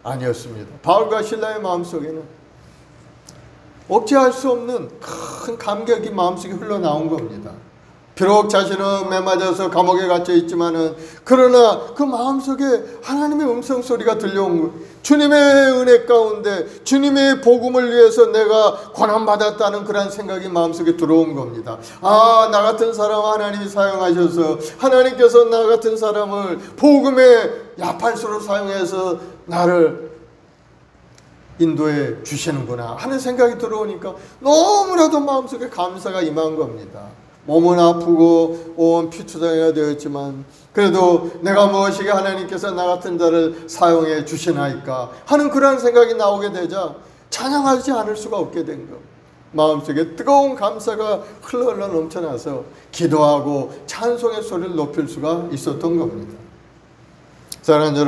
아니었습니다. 바울과 실라의 마음속에는 억제할 수 없는 큰 감격이 마음속에 흘러나온 겁니다. 비록 자신은 매맞아서 감옥에 갇혀 있지만은 그러나 그 마음속에 하나님의 음성 소리가 들려온 거예요. 주님의 은혜 가운데 주님의 복음을 위해서 내가 고난받았다는 그런 생각이 마음속에 들어온 겁니다. 아, 나 같은 사람 하나님이 사용하셔서 하나님께서 나 같은 사람을 복음의 야판수로 사용해서 나를 인도해 주시는구나 하는 생각이 들어오니까 너무나도 마음속에 감사가 임한 겁니다. 몸은 아프고 온 피투성이가 되었지만 그래도 내가 무엇이게 하나님께서 나 같은 자를 사용해 주시나이까 하는 그런 생각이 나오게 되자 찬양하지 않을 수가 없게 된 것. 마음속에 뜨거운 감사가 흘러 넘쳐나서 기도하고 찬송의 소리를 높일 수가 있었던 겁니다. 사랑하는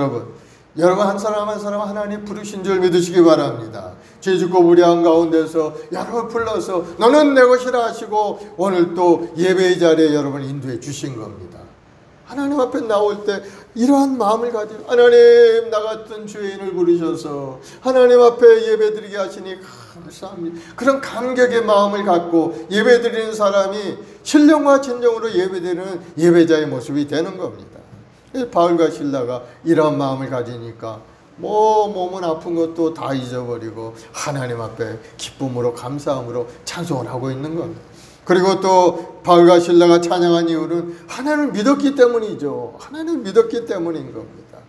여러분 한 사람 한 사람 하나님 부르신 줄 믿으시기 바랍니다. 죄짓고 무리한 가운데서 여러분 불러서 너는 내 것이라 하시고 오늘 또 예배의 자리에 여러분을 인도해 주신 겁니다. 하나님 앞에 나올 때 이러한 마음을 가지고 하나님 나 같은 죄인을 부르셔서 하나님 앞에 예배드리게 하시니 감사합니다. 그런 감격의 마음을 갖고 예배드리는 사람이 신령과 진정으로 예배드리는 예배자의 모습이 되는 겁니다. 바울과 실라가 이런 마음을 가지니까 몸은 아픈 것도 다 잊어버리고 하나님 앞에 기쁨으로 감사함으로 찬송을 하고 있는 겁니다. 그리고 또 바울과 실라가 찬양한 이유는 하나님을 믿었기 때문이죠. 하나님을 믿었기 때문인 겁니다.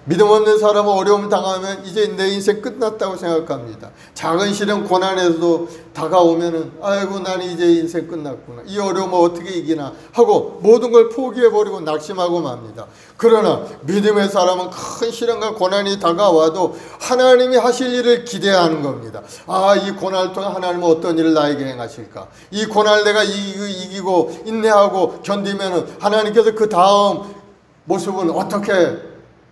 믿음 없는 사람은 어려움을 당하면 이제 내 인생 끝났다고 생각합니다. 작은 시련 고난에서도 다가오면은 아이고 나는 이제 인생 끝났구나, 이 어려움을 어떻게 이기나 하고 모든 걸 포기해버리고 낙심하고 맙니다. 그러나 믿음의 사람은 큰 시련과 고난이 다가와도 하나님이 하실 일을 기대하는 겁니다. 아, 이 고난을 통해 하나님은 어떤 일을 나에게 행하실까, 이 고난을 내가 이기고 인내하고 견디면은 하나님께서 그 다음 모습은 어떻게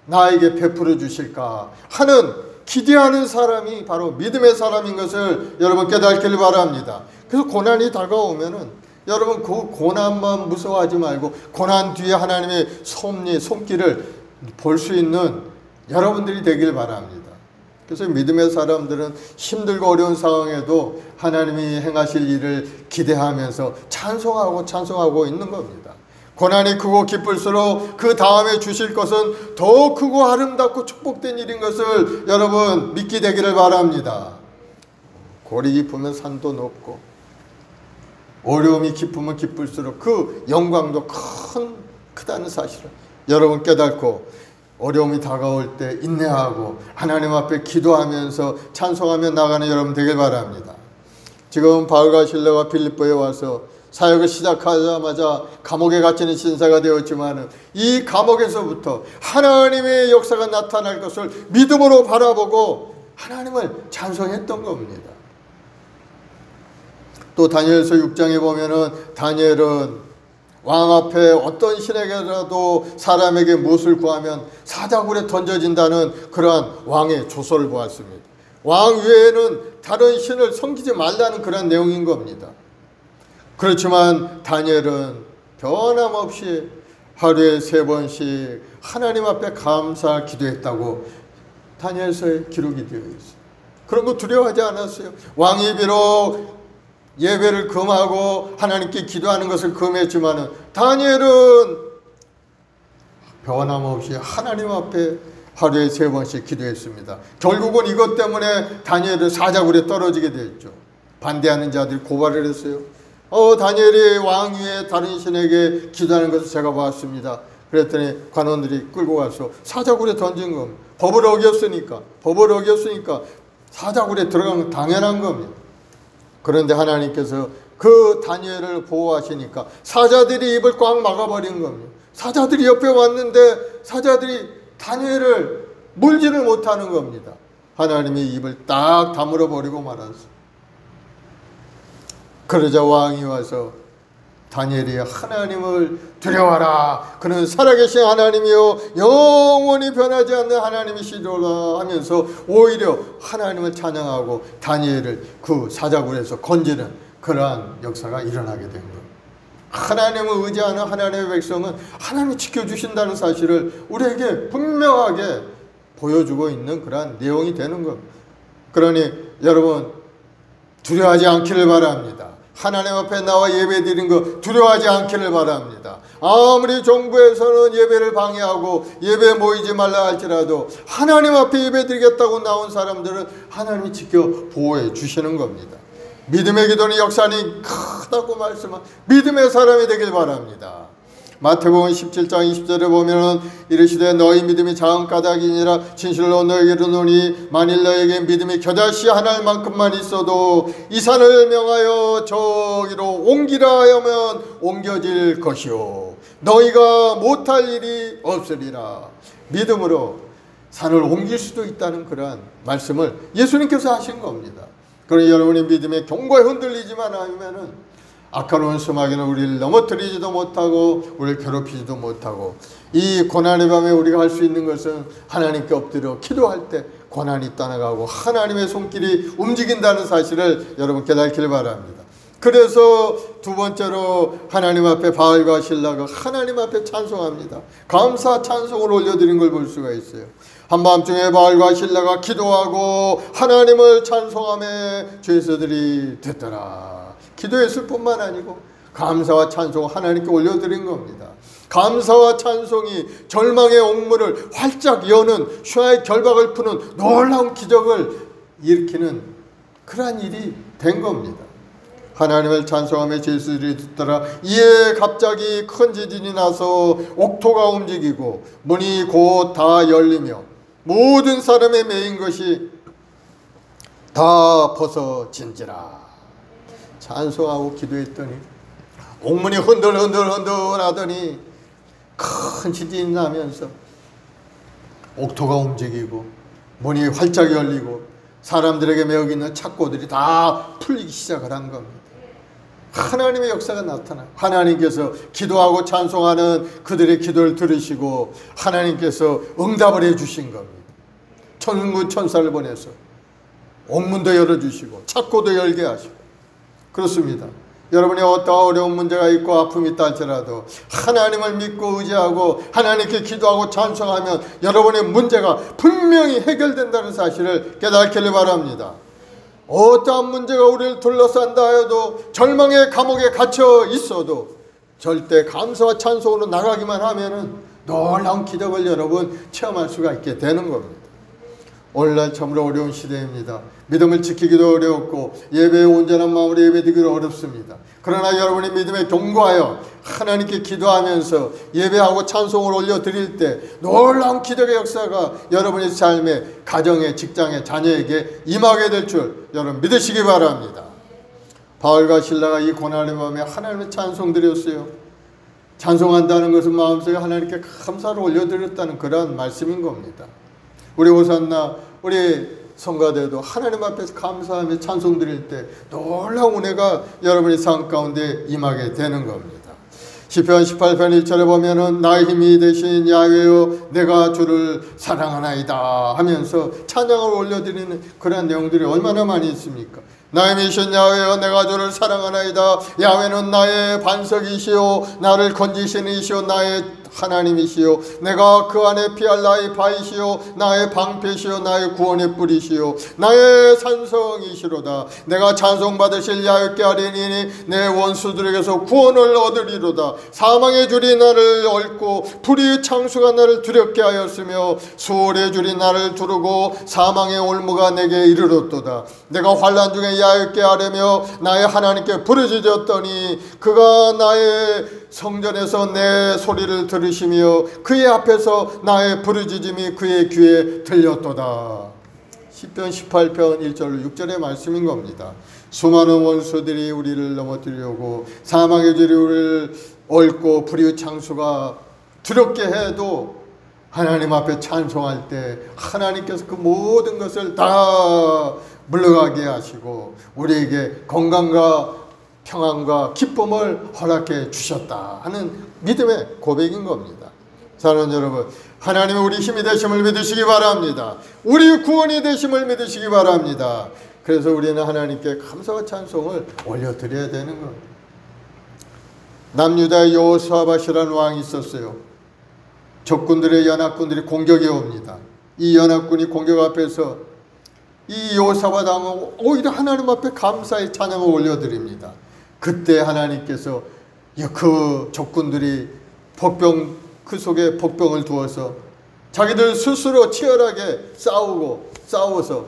나에게 베풀어 주실까 하는 기대하는 사람이 바로 믿음의 사람인 것을 여러분 깨닫기를 바랍니다. 그래서 고난이 다가오면은 여러분 그 고난만 무서워하지 말고 고난 뒤에 하나님의 손길을 볼 수 있는 여러분들이 되길 바랍니다. 그래서 믿음의 사람들은 힘들고 어려운 상황에도 하나님이 행하실 일을 기대하면서 찬송하고 있는 겁니다. 고난이 크고 기쁠수록 그 다음에 주실 것은 더 크고 아름답고 축복된 일인 것을 여러분 믿게 되기를 바랍니다. 골이 깊으면 산도 높고 어려움이 깊으면 기쁠수록 그 영광도 크다는 사실을 여러분 깨닫고 어려움이 다가올 때 인내하고 하나님 앞에 기도하면서 찬송하며 나가는 여러분 되길 바랍니다. 지금 바울과 실라가 빌립보에 와서 사역을 시작하자마자 감옥에 갇히는 신사가 되었지만 이 감옥에서부터 하나님의 역사가 나타날 것을 믿음으로 바라보고 하나님을 찬송했던 겁니다. 또 다니엘서 6장에 보면은 다니엘은 왕 앞에 어떤 신에게라도 사람에게 무엇을 구하면 사자굴에 던져진다는 그러한 왕의 조서를 보았습니다. 왕 외에는 다른 신을 섬기지 말라는 그런 내용인 겁니다. 그렇지만 다니엘은 변함없이 하루에 3번씩 하나님 앞에 감사 기도했다고 다니엘서에 기록이 되어 있어요. 그런 거 두려워하지 않았어요. 왕이 비록 예배를 금하고 하나님께 기도하는 것을 금했지만 다니엘은 변함없이 하나님 앞에 하루에 3번씩 기도했습니다. 결국은 이것 때문에 다니엘은 사자굴에 떨어지게 됐죠. 반대하는 자들이 고발을 했어요. 다니엘이 왕 위에 다른 신에게 기도하는 것을 제가 봤습니다. 그랬더니 관원들이 끌고 가서 사자굴에 던진 겁니다. 법을 어겼으니까 사자굴에 들어간 건 당연한 겁니다. 그런데 하나님께서 그 다니엘을 보호하시니까 사자들이 입을 꽉 막아버린 겁니다. 사자들이 옆에 왔는데 사자들이 다니엘을 물지를 못하는 겁니다. 하나님이 입을 딱 다물어 버리고 말았어요. 그러자 왕이 와서 다니엘이 하나님을 두려워하라, 그는 살아계신 하나님이요 영원히 변하지 않는 하나님이시로라 하면서 오히려 하나님을 찬양하고 다니엘을 그 사자굴에서 건지는 그러한 역사가 일어나게 된 거예요. 하나님을 의지하는 하나님의 백성은 하나님이 지켜주신다는 사실을 우리에게 분명하게 보여주고 있는 그러한 내용이 되는 겁니다. 그러니 여러분 두려워하지 않기를 바랍니다. 하나님 앞에 나와 예배 드린 거 두려워하지 않기를 바랍니다. 아무리 정부에서는 예배를 방해하고 예배에 모이지 말라 할지라도 하나님 앞에 예배 드리겠다고 나온 사람들은 하나님이 지켜 보호해 주시는 겁니다. 믿음의 기도는 역사는 크다고 말씀한 믿음의 사람이 되길 바랍니다. 마태복음 17장 20절에 보면 이르시되 너희 믿음이 작은 까닭이니라 진실로 너에게 이르노니 만일 너에게 믿음이 겨자씨 하나만큼만 있어도 이 산을 명하여 저기로 옮기라 하면 옮겨질 것이요 너희가 못할 일이 없으리라. 믿음으로 산을 옮길 수도 있다는 그러한 말씀을 예수님께서 하신 겁니다. 그러니 여러분의 믿음의 경고에 흔들리지만 않으면은 악한 원수마귀는 우리를 넘어뜨리지도 못하고 우리를 괴롭히지도 못하고 이 고난의 밤에 우리가 할 수 있는 것은 하나님께 엎드려 기도할 때 고난이 떠나가고 하나님의 손길이 움직인다는 사실을 여러분 깨닫기를 바랍니다. 그래서 두 번째로 하나님 앞에 바울과 실라가 하나님 앞에 찬송합니다. 감사 찬송을 올려드린 걸 볼 수가 있어요. 한밤중에 바울과 실라가 기도하고 하나님을 찬송하며 죄수들이 됐더라. 기도했을 뿐만 아니고 감사와 찬송을 하나님께 올려드린 겁니다. 감사와 찬송이 절망의 옥문을 활짝 여는 슈아의 결박을 푸는 놀라운 기적을 일으키는 그러한 일이 된 겁니다. 하나님을 찬송하며 제수들이 듣더라. 이에 갑자기 큰 지진이 나서 옥토가 움직이고 문이 곧 다 열리며 모든 사람의 매인 것이 다 벗어진지라. 찬송하고 기도했더니 옥문이 흔들흔들 하더니 큰 지진이 나면서 옥토가 움직이고 문이 활짝 열리고 사람들에게 매여 있는 착고들이 다 풀리기 시작을 한 겁니다. 하나님의 역사가 나타나요. 하나님께서 기도하고 찬송하는 그들의 기도를 들으시고 하나님께서 응답을 해주신 겁니다. 천군 천사를 보내서 옥문도 열어주시고 착고도 열게 하시고 그렇습니다. 여러분이 어떠한 어려운 문제가 있고 아픔이 있다 할지라도 하나님을 믿고 의지하고 하나님께 기도하고 찬송하면 여러분의 문제가 분명히 해결된다는 사실을 깨닫기를 바랍니다. 어떠한 문제가 우리를 둘러싼다 하여도 절망의 감옥에 갇혀 있어도 절대 감사와 찬송으로 나가기만 하면은 놀라운 기적을 여러분 체험할 수가 있게 되는 겁니다. 오늘날 참으로 어려운 시대입니다. 믿음을 지키기도 어렵고 예배에 온전한 마음으로 예배드리기도 어렵습니다. 그러나 여러분이 믿음에 견고하여 하나님께 기도하면서 예배하고 찬송을 올려드릴 때 놀라운 기적의 역사가 여러분의 삶에, 가정에, 직장에, 자녀에게 임하게 될 줄 여러분 믿으시기 바랍니다. 바울과 실라가 이 고난의 마음에 하나님의 찬송 드렸어요. 찬송한다는 것은 마음속에 하나님께 감사를 올려드렸다는 그러한 말씀인 겁니다. 우리 호산나 우리 성가대도 하나님 앞에서 감사하며 찬송 드릴 때 놀라운 은혜가 여러분의 삶 가운데 임하게 되는 겁니다. 시편 18편 1절에 보면은 나의 힘이 되신 야훼여 내가 주를 사랑하나이다 하면서 찬양을 올려드리는 그런 내용들이 얼마나 많이 있습니까? 나의 힘이 되신 야훼여 내가 주를 사랑하나이다. 야훼는 나의 반석이시오 나를 건지시는 이시오 나의 하나님이시오 내가 그 안에 피할 나의 바위시오 나의 방패시오 나의 구원의 뿌리시오 나의 산성이시로다. 내가 찬송받으실 야훼께 아뢰니니 내 원수들에게서 구원을 얻으리로다. 사망의 줄이 나를 얽고 불의의 창수가 나를 두렵게 하였으며 수월의 줄이 나를 두르고 사망의 올무가 내게 이르렀도다. 내가 환난 중에 야훼께 아뢰며 나의 하나님께 부르짖었더니 그가 나의 성전에서 내 소리를 들으시며 그의 앞에서 나의 부르짖음이 그의 귀에 들렸도다. 시편 18편 1절 6절의 말씀인 겁니다. 수많은 원수들이 우리를 넘어뜨리려고 사망의 줄이 우리를 얽고 불의의 창수가 두렵게 해도 하나님 앞에 찬송할 때 하나님께서 그 모든 것을 다 물러가게 하시고 우리에게 건강과 평안과 기쁨을 허락해 주셨다 하는 믿음의 고백인 겁니다. 사랑하는 여러분, 하나님은 우리 힘이 되심을 믿으시기 바랍니다. 우리 구원이 되심을 믿으시기 바랍니다. 그래서 우리는 하나님께 감사와 찬송을 올려드려야 되는 겁니다. 남유다의 여호사밧이라는 왕이 있었어요. 적군들의 연합군들이 공격해 옵니다. 이 연합군이 공격 앞에서 이 여호사밧 왕은 오히려 하나님 앞에 감사의 찬양을 올려드립니다. 그때 하나님께서 그 적군들이 복병 그 속에 복병을 두어서 자기들 스스로 치열하게 싸워서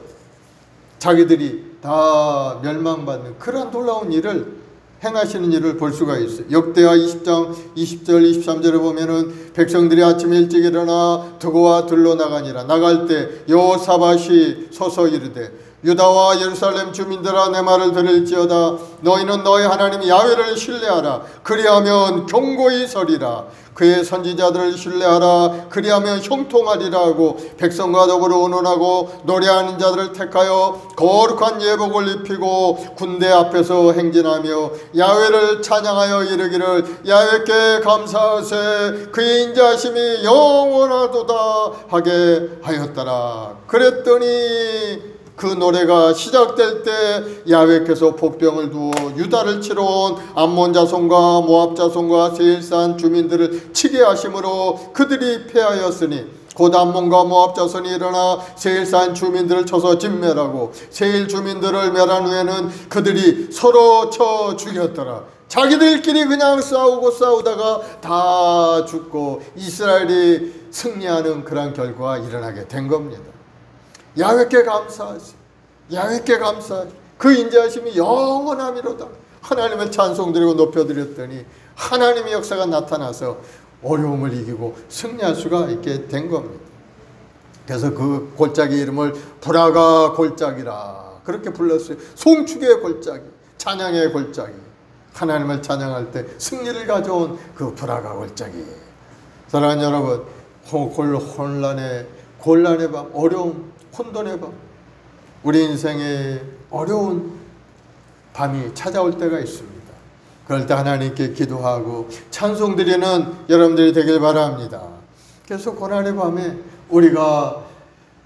자기들이 다 멸망받는 그런 놀라운 일을 행하시는 일을 볼 수가 있어요. 역대하 20장 20절 23절에 보면은 백성들이 아침에 일찍 일어나 두고와 들러 나가니라. 나갈 때 여호사밧이 서서 이르되 유다와 예루살렘 주민들아 내 말을 들을지어다. 너희는 너희 하나님 야훼를 신뢰하라. 그리하면 견고히 서리라. 그의 선지자들을 신뢰하라. 그리하면 형통하리라 하고 백성과 더불어 의논하고 노래하는 자들을 택하여 거룩한 예복을 입히고 군대 앞에서 행진하며 야훼를 찬양하여 이르기를 야훼께 감사하세 그의 인자하심이 영원하도다 하게 하였더라. 그랬더니 그 노래가 시작될 때 야훼께서 복병을 두어 유다를 치러 온 암몬 자손과 모압 자손과 세일산 주민들을 치게 하심으로 그들이 패하였으니 곧 암몬과 모압 자손이 일어나 세일산 주민들을 쳐서 진멸하고 세일 주민들을 멸한 후에는 그들이 서로 쳐 죽였더라. 자기들끼리 그냥 싸우다가 다 죽고 이스라엘이 승리하는 그런 결과가 일어나게 된 겁니다. 야훼께 감사하시. 야훼께 감사하시. 그 인자하심이 영원함이로다. 하나님을 찬송드리고 높여드렸더니 하나님의 역사가 나타나서 어려움을 이기고 승리할 수가 있게 된 겁니다. 그래서 그 골짜기 이름을 브라가 골짜기라 그렇게 불렀어요. 송축의 골짜기, 찬양의 골짜기. 하나님을 찬양할 때 승리를 가져온 그 브라가 골짜기. 사랑하는 여러분, 곤란의 밤, 어려움, 혼돈의 밤, 우리 인생에 어려운 밤이 찾아올 때가 있습니다. 그럴 때 하나님께 기도하고 찬송드리는 여러분들이 되길 바랍니다. 그래서 고난의 밤에 우리가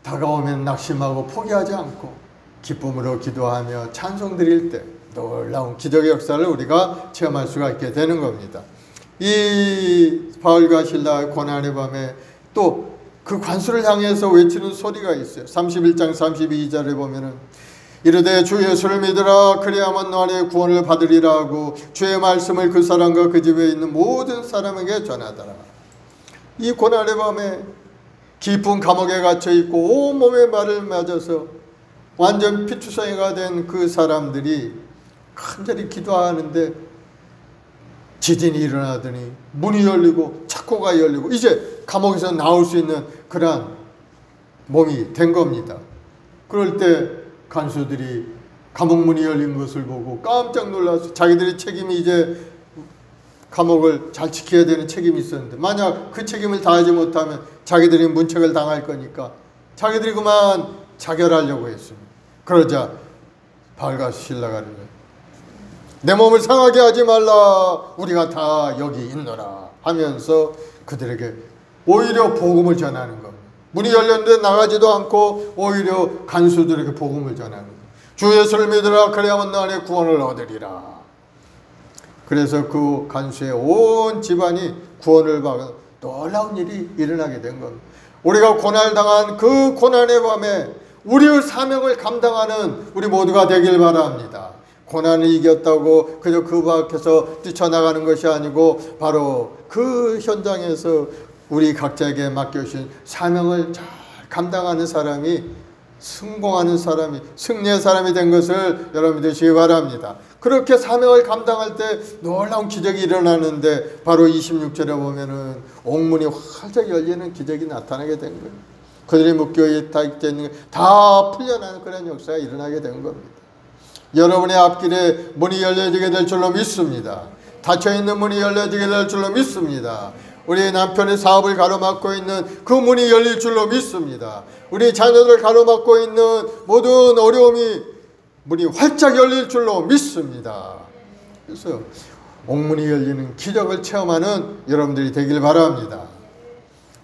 다가오면 낙심하고 포기하지 않고 기쁨으로 기도하며 찬송드릴 때 놀라운 기적의 역사를 우리가 체험할 수가 있게 되는 겁니다. 이 바울과 실라의 고난의 밤에 또 그 관수를 향해서 외치는 소리가 있어요. 31장 32절에 보면은 이르되 주 예수를 믿으라 그리하면 너의 구원을 받으리라 하고 주의 말씀을 그 사람과 그 집에 있는 모든 사람에게 전하더라. 이 고난의 밤에 깊은 감옥에 갇혀 있고 온몸에 말을 맞아서 완전 피투성이가 된 그 사람들이 간절히 기도하는데 지진이 일어나더니 문이 열리고 창고가 열리고 이제 감옥에서 나올 수 있는 그러한 몸이 된 겁니다. 그럴 때 간수들이 감옥문이 열린 것을 보고 깜짝 놀라서 자기들의 책임이 이제 감옥을 잘 지켜야 되는 책임이 있었는데 만약 그 책임을 다하지 못하면 자기들이 문책을 당할 거니까 자기들이 그만 자결하려고 했습니다. 그러자 바울과 실라가 내 몸을 상하게 하지 말라 우리가 다 여기 있노라 하면서 그들에게 오히려 복음을 전하는 겁니다. 문이 열렸는데 나가지도 않고 오히려 간수들에게 복음을 전하는 겁니다. 주 예수를 믿으라 그래야만 너 안에 구원을 얻으리라. 그래서 그 간수의 온 집안이 구원을 받은 놀라운 일이 일어나게 된 겁니다. 우리가 고난을 당한 그 고난의 밤에 우리의 사명을 감당하는 우리 모두가 되길 바랍니다. 고난을 이겼다고 그저 그 밖에서 뛰쳐나가는 것이 아니고 바로 그 현장에서 우리 각자에게 맡겨주신 사명을 잘 감당하는 사람이 성공하는 사람이 승리의 사람이 된 것을 여러분 되시기 바랍니다. 그렇게 사명을 감당할 때 놀라운 기적이 일어나는데 바로 26절에 보면은 옥문이 활짝 열리는 기적이 나타나게 된 거예요. 그들이 묶여있는 다 풀려나는 그런 역사가 일어나게 된 겁니다. 여러분의 앞길에 문이 열려지게 될 줄로 믿습니다. 닫혀있는 문이 열려지게 될 줄로 믿습니다. 우리 남편의 사업을 가로막고 있는 그 문이 열릴 줄로 믿습니다. 우리 자녀들 가로막고 있는 모든 어려움이 문이 활짝 열릴 줄로 믿습니다. 그래서 옥문이 열리는 기적을 체험하는 여러분들이 되길 바랍니다.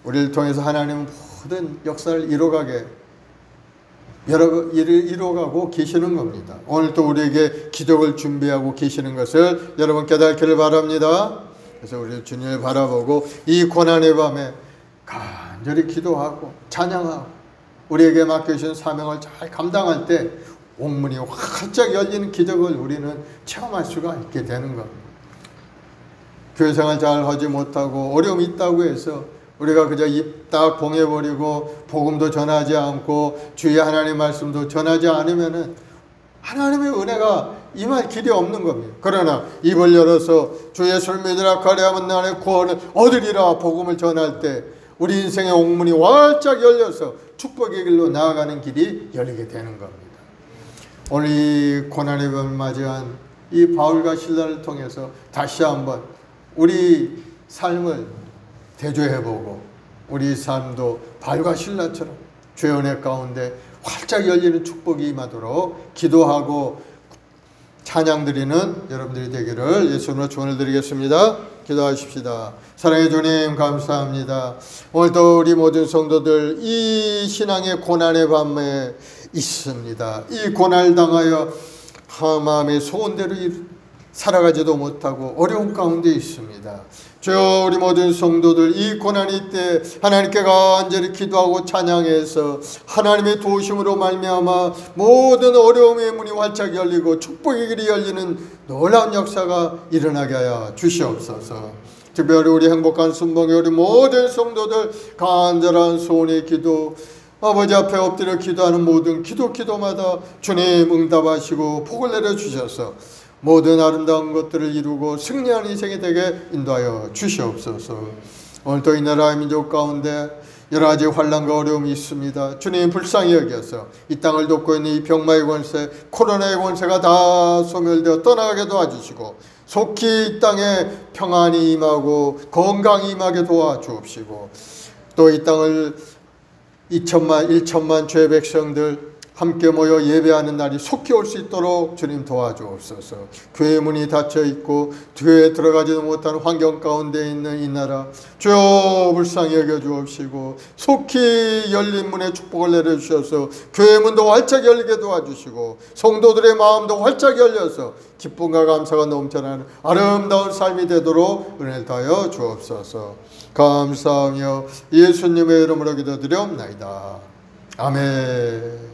우리를 통해서 하나님은 모든 역사를 이뤄가게 여러 일을 이뤄가고 계시는 겁니다. 오늘도 우리에게 기적을 준비하고 계시는 것을 여러분 깨닫기를 바랍니다. 그래서 우리 주님을 바라보고 이 고난의 밤에 간절히 기도하고 찬양하고 우리에게 맡겨주신 사명을 잘 감당할 때 옥문이 활짝 열리는 기적을 우리는 체험할 수가 있게 되는 겁니다. 교회생활 잘 하지 못하고 어려움이 있다고 해서 우리가 그저 입 딱 봉해버리고 복음도 전하지 않고 주의 하나님 말씀도 전하지 않으면은 하나님의 은혜가 임할 길이 없는 겁니다. 그러나 입을 열어서 주 예수를 믿으라 가려하면 나의 구원을 얻으리라 복음을 전할 때 우리 인생의 옥문이 활짝 열려서 축복의 길로 나아가는 길이 열리게 되는 겁니다. 오늘 이 고난의 밤을 맞이한 이 바울과 실라를 통해서 다시 한번 우리 삶을 대조해보고 우리 삶도 바울과 실라처럼 주의 은혜 가운데 활짝 열리는 축복이 임하도록 기도하고 찬양드리는 여러분들이 되기를 예수님으로 축원을 드리겠습니다. 기도하십시다. 사랑의 주님 감사합니다. 오늘도 우리 모든 성도들 이 신앙의 고난의 밤에 있습니다. 이 고난을 당하여 마음의 소원대로 살아가지도 못하고 어려운 가운데 있습니다. 주여 우리 모든 성도들 이 고난이 때 하나님께 간절히 기도하고 찬양해서 하나님의 도우심으로 말미암아 모든 어려움의 문이 활짝 열리고 축복의 길이 열리는 놀라운 역사가 일어나게 하여 주시옵소서. 특별히 우리 행복한 순봉의 우리 모든 성도들 간절한 소원의 기도 아버지 앞에 엎드려 기도하는 모든 기도마다 주님 응답하시고 복을 내려주셔서 모든 아름다운 것들을 이루고 승리하는 인생이 되게 인도하여 주시옵소서. 오늘도 이 나라의 민족 가운데 여러 가지 환난과 어려움이 있습니다. 주님 불쌍히 여겨서 이 땅을 돕고 있는 이 병마의 권세, 코로나의 권세가 다 소멸되어 떠나가게 도와주시고 속히 이 땅에 평안이 임하고 건강이 임하게 도와주옵시고 또 이 땅을 1천만 죄 백성들 함께 모여 예배하는 날이 속히 올 수 있도록 주님 도와주옵소서. 교회 문이 닫혀 있고 교회에 들어가지도 못하는 환경 가운데 있는 이 나라 주여 불쌍히 여겨주옵시고 속히 열린 문에 축복을 내려주셔서 교회 문도 활짝 열리게 도와주시고 성도들의 마음도 활짝 열려서 기쁨과 감사가 넘쳐나는 아름다운 삶이 되도록 은혜를 다하여 주옵소서. 감사하며 예수님의 이름으로 기도드리옵나이다. 아멘.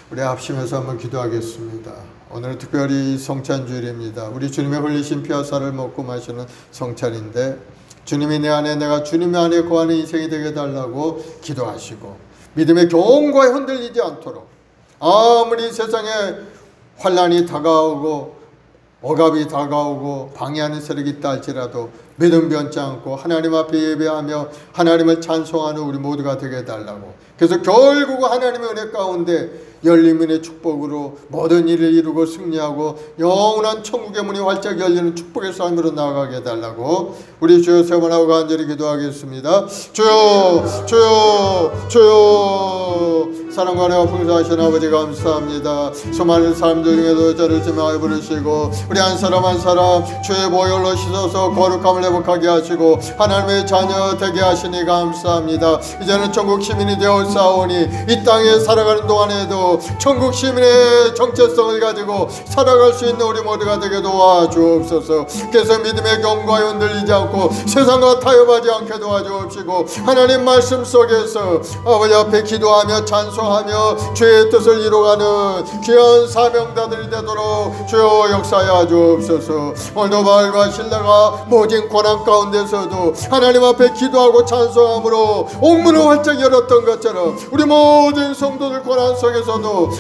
우리 합심해서 한번 기도하겠습니다. 오늘은 특별히 성찬주일입니다. 우리 주님의 흘리신 피와 살을 먹고 마시는 성찬인데 주님이 내 안에 내가 주님 안에 거하는 인생이 되게 해달라고 기도하시고 믿음의 경고에 흔들리지 않도록 아무리 세상에 환난이 다가오고 억압이 다가오고 방해하는 세력이 있다 할지라도 믿음 변치 않고 하나님 앞에 예배하며 하나님을 찬송하는 우리 모두가 되게 해달라고. 그래서 결국 하나님의 은혜 가운데 열림의 축복으로 모든 일을 이루고 승리하고 영원한 천국의 문이 활짝 열리는 축복의 삶으로 나아가게 해달라고 우리 주여 세 번 하고 간절히 기도하겠습니다. 주여 주여 주여. 사랑과 은혜와 풍성하신 아버지 감사합니다. 수많은 사람들 중에도 저를 지명하여 부르시고 우리 한 사람 한 사람 주의 보혈로 씻어서 거룩함을 회복하게 하시고 하나님의 자녀 되게 하시니 감사합니다. 이제는 천국 시민이 되어 싸우니 이 땅에 살아가는 동안에도 천국 시민의 정체성을 가지고 살아갈 수 있는 우리 모두가 되게 도와주옵소서. 그래서 믿음의 경고에 흔들리지 않고 세상과 타협하지 않게 도와주옵시고 하나님 말씀 속에서 아버지 앞에 기도하며 찬송하며 주의 뜻을 이루어가는 귀한 사명자들이 되도록 주여 역사하여 주옵소서. 오늘도 마을과 신뢰가 모진 고난 가운데서도 하나님 앞에 기도하고 찬송함으로 옥문을 활짝 열었던 것처럼 우리 모든 성도들 고난 속에서도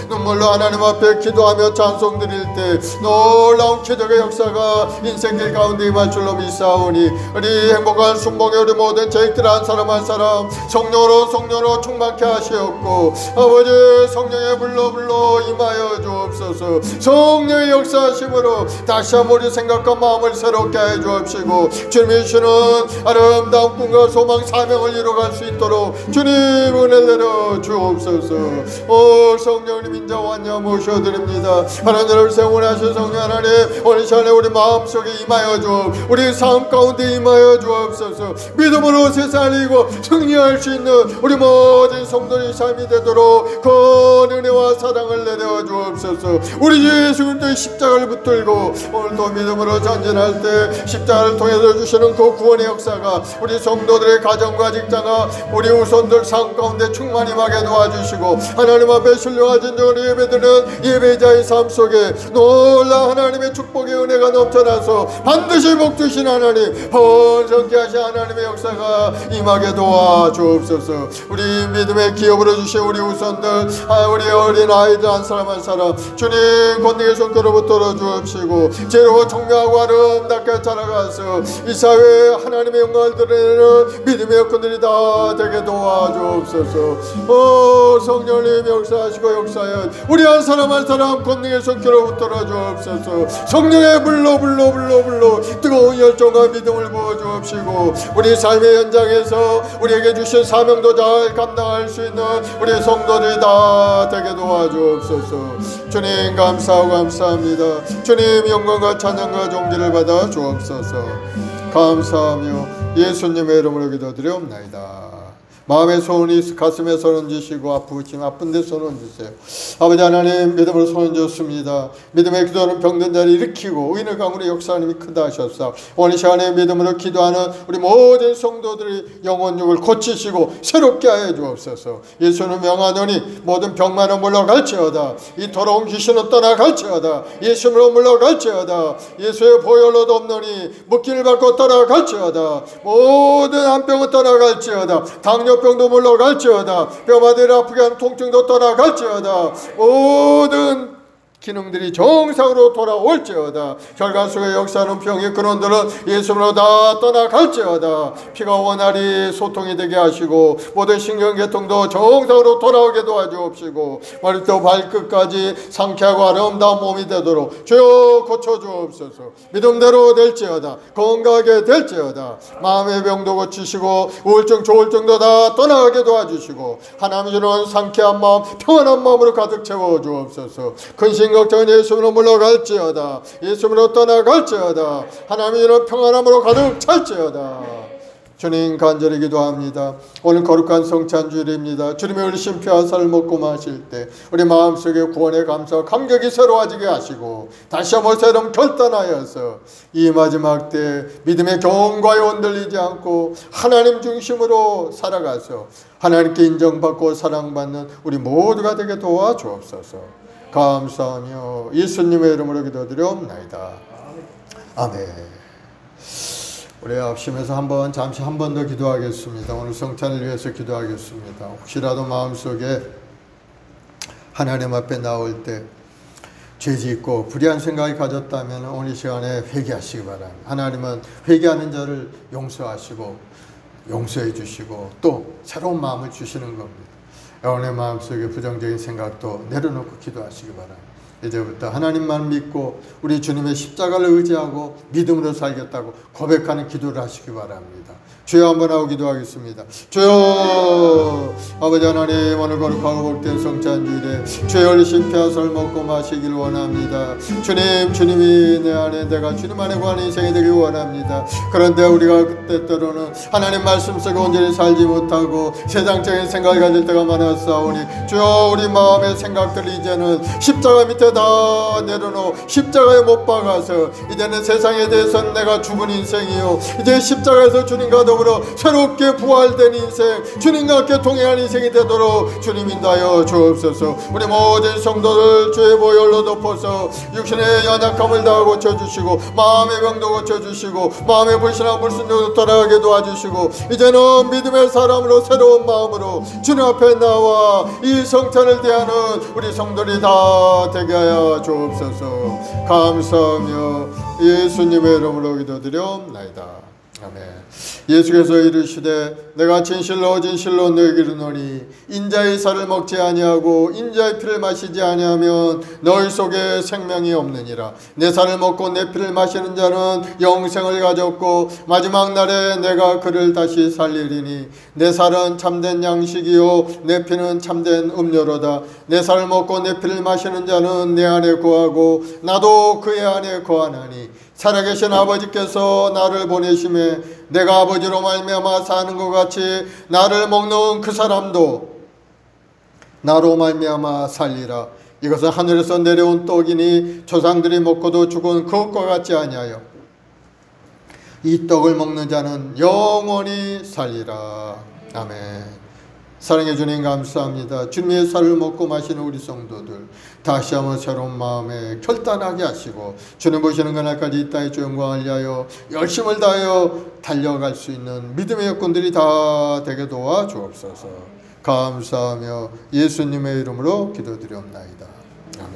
눈물로 하나님 앞에 기도하며 찬송 드릴 때 놀라운 기적의 역사가 인생길 가운데 임할 줄로 믿사오니 우리 행복한 순봉에 우리 모든 저희들 한 사람 한 사람 성령으로 충만케 하시옵고 아버지 성령의 불로 임하여 주옵소서. 성령의 역사하심으로 다시 한번 우리 생각과 마음을 새롭게 해 주옵시고 주님이 주시는 아름다운 꿈과 소망 사명을 이루어갈 수 있도록 주님 은혜 내려 주옵소서. 오 성령님 인자 완전 모셔드립니다. 하나님을 세원하신 성령 하나님 오늘 시간에 우리 마음속에 임하여 주옵 우리 삶 가운데 임하여 주옵소서. 믿음으로 세상을 이기고 승리할 수 있는 우리 모든 성도의 삶이 되도록 그 은혜와 사랑을 내려 주옵소서. 우리 주 예수 그리스도의 십자가를 붙들고 오늘도 믿음으로 전진할 때 십자가를 통해서 주시는 그 구원의 역사가 우리 성도들의 가정과 직장과 우리 후손들 삶 가운데 충만히 임하게 도와주시고 하나님 앞에 신령한 진정으로 예배드리는 예배자의 삶 속에 놀라운 하나님의 축복의 은혜가 넘쳐나서 반드시 복 주신 하나님 번성케 하신 하나님의 역사가 임하게 도와주옵소서. 우리 믿음의 기업으로 주신 우리 후손들 우리 어린 아이들 한 사람 한 사람 주님 권능의 손길로 붙들어 주옵시고 제로 청명하고 아름답게 자라가서 이 사회에 하나님의 영광을 드리는 믿음의 여건들이 다 되게 도와주옵소서. 오 성령님 역사하시고 역사여 우리 한 사람 한 사람 권능의 손길로 붙들어 주옵소서. 성령의 불로 뜨거운 열정과 믿음을 부어 주옵시고 우리 삶의 현장에서 우리에게 주신 사명도 잘 감당할 수 있는 우리 성도들이 다 되게 도와주옵소서. 주님 감사하고 감사합니다. 주님 영광과 찬양과 존귀를 받아 주옵소서. 감사하며 예수님의 이름으로 기도드리옵나이다. 마음의 소원이 가슴에 손 얹으시고 아프시면 아픈 데 손 얹으세요. 아버지 하나님 믿음으로 손 얹었습니다. 믿음의 기도는 병든 자를 일으키고 의인의 가문의 역사하님이 크다 하셨사. 오늘 시간에 믿음으로 기도하는 우리 모든 성도들의 영혼육을 고치시고 새롭게 하여 주옵소서. 예수는 명하노니 모든 병만은 물러갈지어다. 이 더러운 귀신은 떠나갈지어다. 예수로 물러갈지어다. 예수의 보혈로 덮노니 묶기를 받고 떠나갈지어다. 모든 한병은 떠나갈지어다. 당뇨병도 물러갈지어다. 뼈마디를 아프게 하는 통증도 떠나갈지어다. 모든 기능들이 정상으로 돌아올지어다. 혈관 속에 역사하는 병의 근원들은 예수님으로 다 떠나갈지어다. 피가 원활히 소통이 되게 하시고 모든 신경계통도 정상으로 돌아오게 도와주옵시고 머리부터 발끝까지 상쾌하고 아름다운 몸이 되도록 주여 고쳐주옵소서. 믿음대로 될지어다. 건강하게 될지어다. 마음의 병도 고치시고 우울증 조울증도 다 떠나가게 도와주시고 하나님 주는 상쾌한 마음 평안한 마음으로 가득 채워주옵소서. 근심 걱정은 예수님으로 물러갈지어다. 예수님으로 떠나갈지어다. 하나님이 주는 평안함으로 가득 찰지어다. 주님 간절히 기도합니다. 오늘 거룩한 성찬주일입니다. 주님의 흘리신 피와 살을 먹고 마실 때 우리 마음속에 구원의 감사와 감격이 새로워지게 하시고 다시 한번 새로운 결단하여서 이 마지막 때 믿음의 경과에 흔들리지 않고 하나님 중심으로 살아가서 하나님께 인정받고 사랑받는 우리 모두가 되게 도와주옵소서. 감사하며 예수님의 이름으로 기도드리옵나이다. 아멘. 우리 합심해서 잠시 한 번 더 기도하겠습니다. 오늘 성찬을 위해서 기도하겠습니다. 혹시라도 마음속에 하나님 앞에 나올 때 죄짓고 불의한 생각이 가졌다면 오늘 시간에 회개하시기 바랍니다. 하나님은 회개하는 자를 용서하시고 용서해 주시고 또 새로운 마음을 주시는 겁니다. 여러분의 마음속에 부정적인 생각도 내려놓고 기도하시기 바랍니다. 이제부터 하나님만 믿고 우리 주님의 십자가를 의지하고 믿음으로 살겠다고 고백하는 기도를 하시기 바랍니다. 주여 한번 하고 기도하겠습니다. 주여 아버지 하나님 오늘 거룩하고 복된 성찬주일에 주의 흘리신 피와 살을 먹고 마시길 원합니다. 주님이 내 안에 내가 주님 안에 구하는 인생이 되길 원합니다. 그런데 우리가 그때 때로는 하나님 말씀 속에 온전히 살지 못하고 세상적인 생각을 가질 때가 많았사오니 주여 우리 마음의 생각들을 이제는 십자가 밑에 다 내려놓고 십자가에 못 박아서 이제는 세상에 대해서는 내가 죽은 인생이요 이제 십자가에서 주님과 더불어 새롭게 부활된 인생 주님과 함께 동행하는 인생이 되도록 주님 인도하여 주옵소서. 우리 모든 성도들 주의 보혈로 덮어서 육신의 연약함을 다 고쳐주시고 마음의 병도 고쳐주시고 마음의 불신한 불순종도 돌아가게 도와주시고 이제는 믿음의 사람으로 새로운 마음으로 주님 앞에 나와 이 성찬을 대하는 우리 성도들이 다 되게 하여 주옵소서. 감사하며 예수님의 이름으로 기도드리옵나이다. 아멘. 예수께서 이르시되 내가 진실로 너희에게 이르노니 인자의 살을 먹지 아니하고 인자의 피를 마시지 아니하면 너희 속에 생명이 없느니라. 내 살을 먹고 내 피를 마시는 자는 영생을 가졌고 마지막 날에 내가 그를 다시 살리리니 내 살은 참된 양식이요 내 피는 참된 음료로다. 내 살을 먹고 내 피를 마시는 자는 내 안에 거하고 나도 그의 안에 거하나니 살아계신 아버지께서 나를 보내심에 내가 아버지로 말미암아 사는 것 같이 나를 먹는 그 사람도 나로 말미암아 살리라. 이것은 하늘에서 내려온 떡이니 조상들이 먹고도 죽은 그것과 같지 아니하여 이 떡을 먹는 자는 영원히 살리라. 아멘. 사랑해 주님 감사합니다. 주님의 살을 먹고 마시는 우리 성도들 다시 한번 새로운 마음에 결단하게 하시고 주님 보시는 그날까지 이 땅의 주 영광을 위하여 열심을 다하여 달려갈 수 있는 믿음의 여건들이 다 되게 도와 주옵소서. 감사하며 예수님의 이름으로 기도드리옵나이다. 아멘.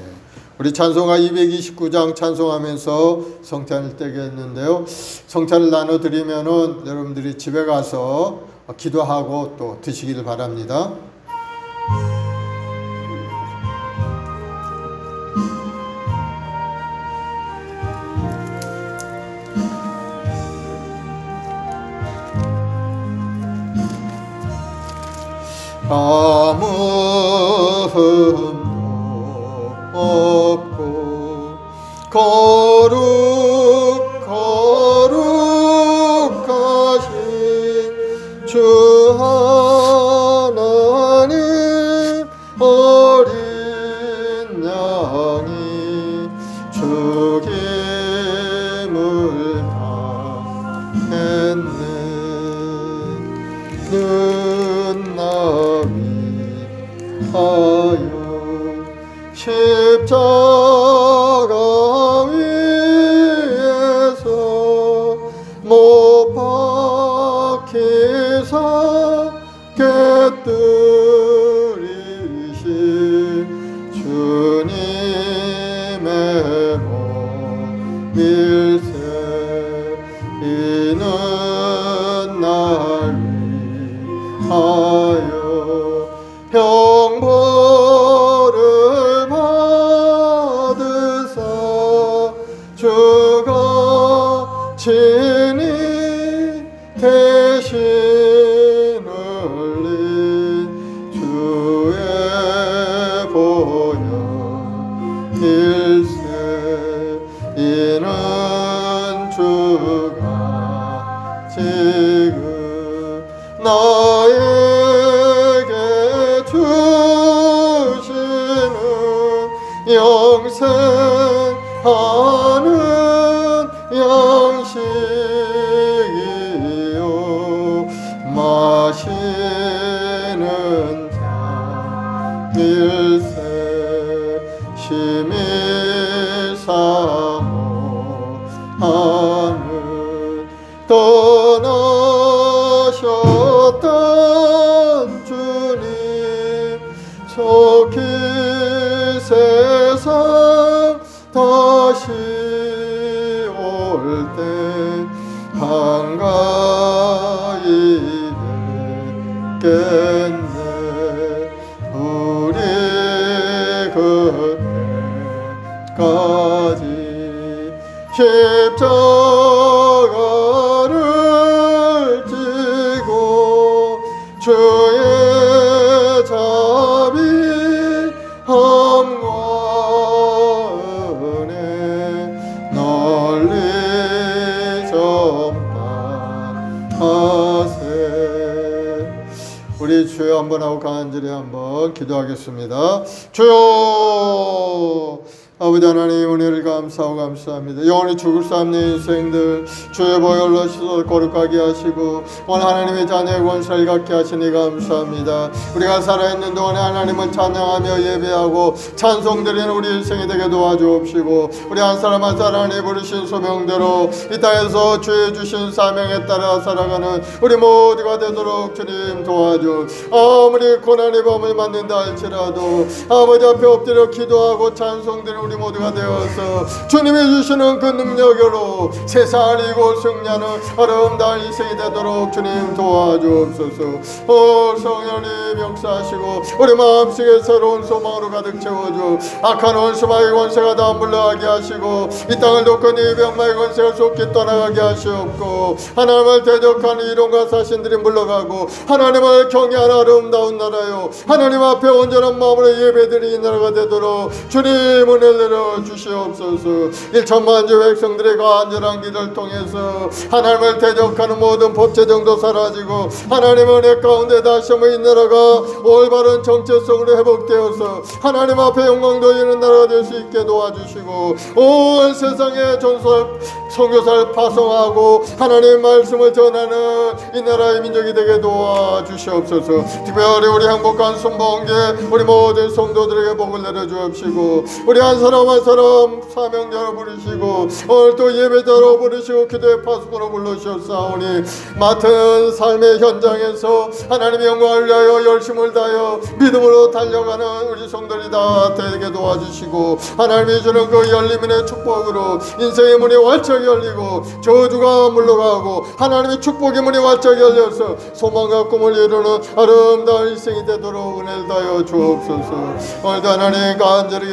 우리 찬송가 229장 찬송하면서 성찬을 떼겠는데요. 성찬을 나눠드리면은 여러분들이 집에 가서 기도하고 또 드시기를 바랍니다. 아무 흠도 없고 거룩하신 주 하나님 어린 양이 죽임을 당했네. 눈나비 하여 친히 대신 흘린 주의 보혈 일세 이는 주가 지금 나에게 주시는 영생하는 양식이요 마시는 자 일세 심히 사모하는 떠나셨던 주님 속히 세상 다시 올 때 한가히 뵙겠네 우리 그때까지 십자가를 지고 주의 자비함과 은혜 널리 전파하세. 우리 주여 한번 하고 간절히 한번 기도하겠습니다. 주여 아버지 하나님 은혜를 감사하고 감사합니다. 영원히 죽을 수 없는 인생들 주의 보혈로 씻어 거룩하게 하시고 오늘 하나님의 자녀의 권세를 갖게 하시니 감사합니다. 우리가 살아있는 동안에 하나님을 찬양하며 예배하고 찬송드리는 우리 인생이 되게 도와주옵시고 우리 한 사람 한 사람이 부르신 소명대로 이 땅에서 주의 주신 사명에 따라 살아가는 우리 모두가 되도록 주님 도와주. 아무리 고난의 밤을 맞는다 할지라도 아버지 앞에 엎드려 기도하고 찬송드리는 우리 모두가 되어서 주님이 주시는 그 능력으로 세상을 이고 승리하는 아름다운 인생이 되도록 주님 도와주옵소서. 성령님 역사하시고 우리 마음속에 새로운 소망으로 가득 채워주. 악한 원수마의 권세가 다 물러가게 하시고 이 땅을 놓고 이 병마의 권세가 속히 떠나가게 하시옵고 하나님을 대적하는 이론과 사신들이 물러가고 하나님을 경외하는 아름다운 나라요 하나님 앞에 온전한 마음으로 예배드리는 이 나라가 되도록 주님 은혜를 내려 주시옵소서. 1천만주 백성들의 간절한 기도를 통해서 하나님을 대적하는 모든 법제정도 사라지고 하나님의 은혜 가운데 다시 한번 이 나라가 올바른 정체성으로 회복되어서 하나님 앞에 영광 돌리는 나라가 될 수 있게 도와주시고 온 세상에 전설 선교사를 파송하고 하나님의 말씀을 전하는 이 나라의 민족이 되게 도와주시옵소서. 특별히 우리 행복한 순복음교회 우리 모든 성도들에게 복을 내려주옵시고 우리 한 사람 한 사람 사명자로 부르시고 오늘 또 예배자로 부르시고 기도의 파수꾼으로 불러주셨사오니 맡은 삶의 현장에서 하나님의 영광을 위하여 열심을 다하여 믿음으로 달려가는 우리 성도들이 다 되게 도와주시고 하나님이 주는 그 열림의 축복으로 인생의 문이 활짝 열리고 저주가 물러가고 하나님의 축복의 문이 활짝 열려서 소망과 꿈을 이루는 아름다운 인생이 되도록 은혜를 다하여 주옵소서. 오늘도 하나님 간절히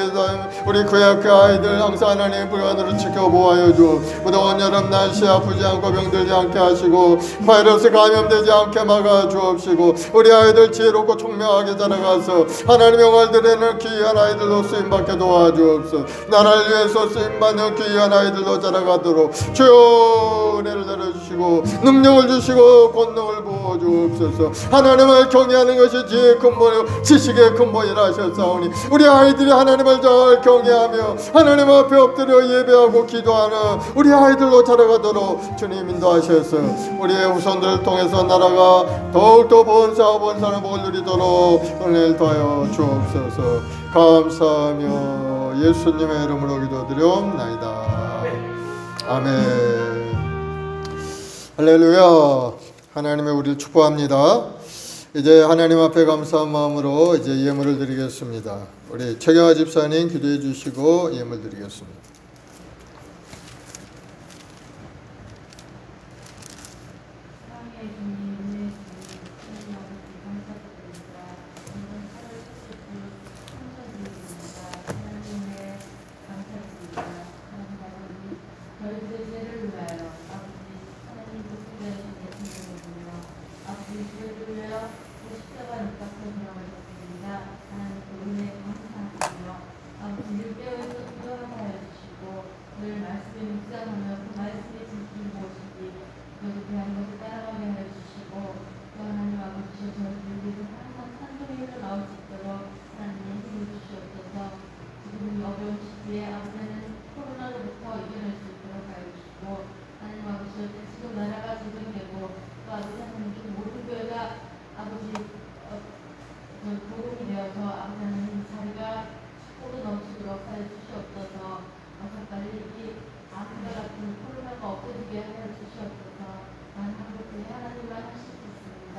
우리 구약의 아이들 항상 하나님 불안으로 지켜보아요 주. 무더운 여름 날씨 아프지 않고 병들지 않게 하시고 바이러스 감염되지 않게 막아 주옵시고 우리 아이들 지혜롭고 총명하게 자라가서 하나님의 영광을 드리는 귀한 아이들로 쓰임받게 도와주옵소서. 나라를 위해서 쓰임받는 귀한 아이들로 자라가도록 주여 은혜를 내려주시고 능력을 주시고 권능을 부어주옵소서. 하나님을 경외하는 것이 지혜의 근본이요 지식의 근본이라 하셨사오니 우리 아이들이 하나님을 잘 경외하며 하나님 앞에 엎드려 예배하고 기도하는 우리 아이들로 자라가도록 주님 인도하셔서 우리의 후손들을 통해서 나라가 더욱더 번사하고 번사는 복을 누리도록 은혜를 더하여 주옵소서. 감사하며 예수님의 이름으로 기도드리옵나이다. 아멘. 할렐루야. 하나님의 우리를 축복합니다. 이제 하나님 앞에 감사한 마음으로 이제 예물을 드리겠습니다. 우리 최경화 집사님 기도해 주시고 예물 드리겠습니다. 저희들의 죄를 위하여 주시어 지금 나라가 조정되고 또 아버지 하나님 모든 교회가 아버지 복음이 되어서 아버지 하나님 자리가 축복으로 넘치도록 하여 주시옵소서. 어서 빨리 이 아프리카 같은 코로나가 없어지게 하여 주시옵소서. 한국에 하나님만 하실 수 있습니다.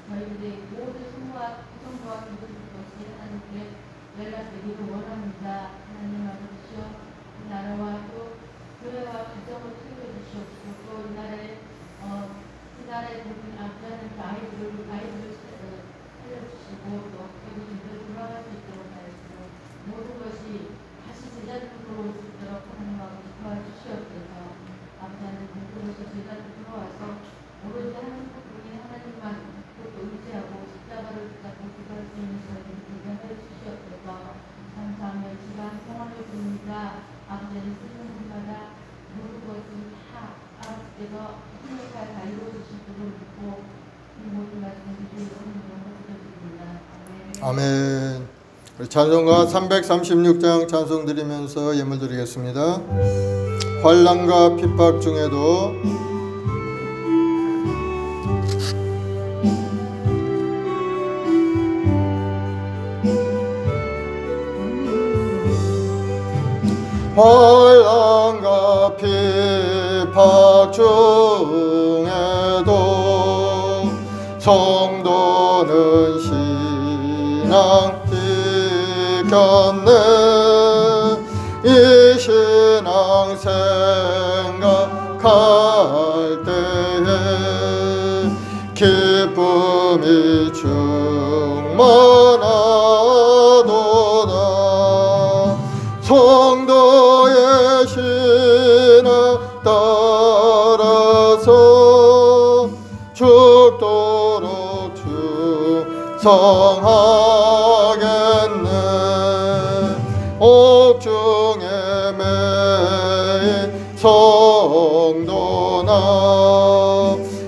저희들의 모든 성부와 구성부와 기도를 것이 하나님께 연락드리고 원합니다. 하나님 아버지시여 이 나라와 또 교회와 가정을 챙겨주시옵시고 또 이 나라의 모든 아프리카 아이들을 살려주시고 또 교회들을 돌아갈 수 있도록 하여주시고 모든 것이 다시 제자들로 올 수 있도록 하나님 아버지 도와주시옵소서. 아버지 하나님 모든 것이 제자들 들어와서 오로지 하나님만 또 의지하고 십자가를 붙잡고 기도할 수 있는 저희들을 되게 하여 주시옵소서. 감사하며 지방 평안을 줍니다. 아버지는 쓰는 분마다 모든 것이 다 아버지께서 힘을잘 다 이루어주실 줄을 믿고 이 모든 말씀을 주의 이름으로 기도드립니다. 아멘. 우리 찬송가 336장 찬송 드리면서 예물 드리겠습니다. 환난과 핍박 중에도 환난과 핍박 중에도 성도는 신앙 지켰네. 이 신앙 생각할 때에 기쁨이 충만하도다. 성도의 신앙 따라서 죽도록 충성하겠네. 옥중에 매인 성도나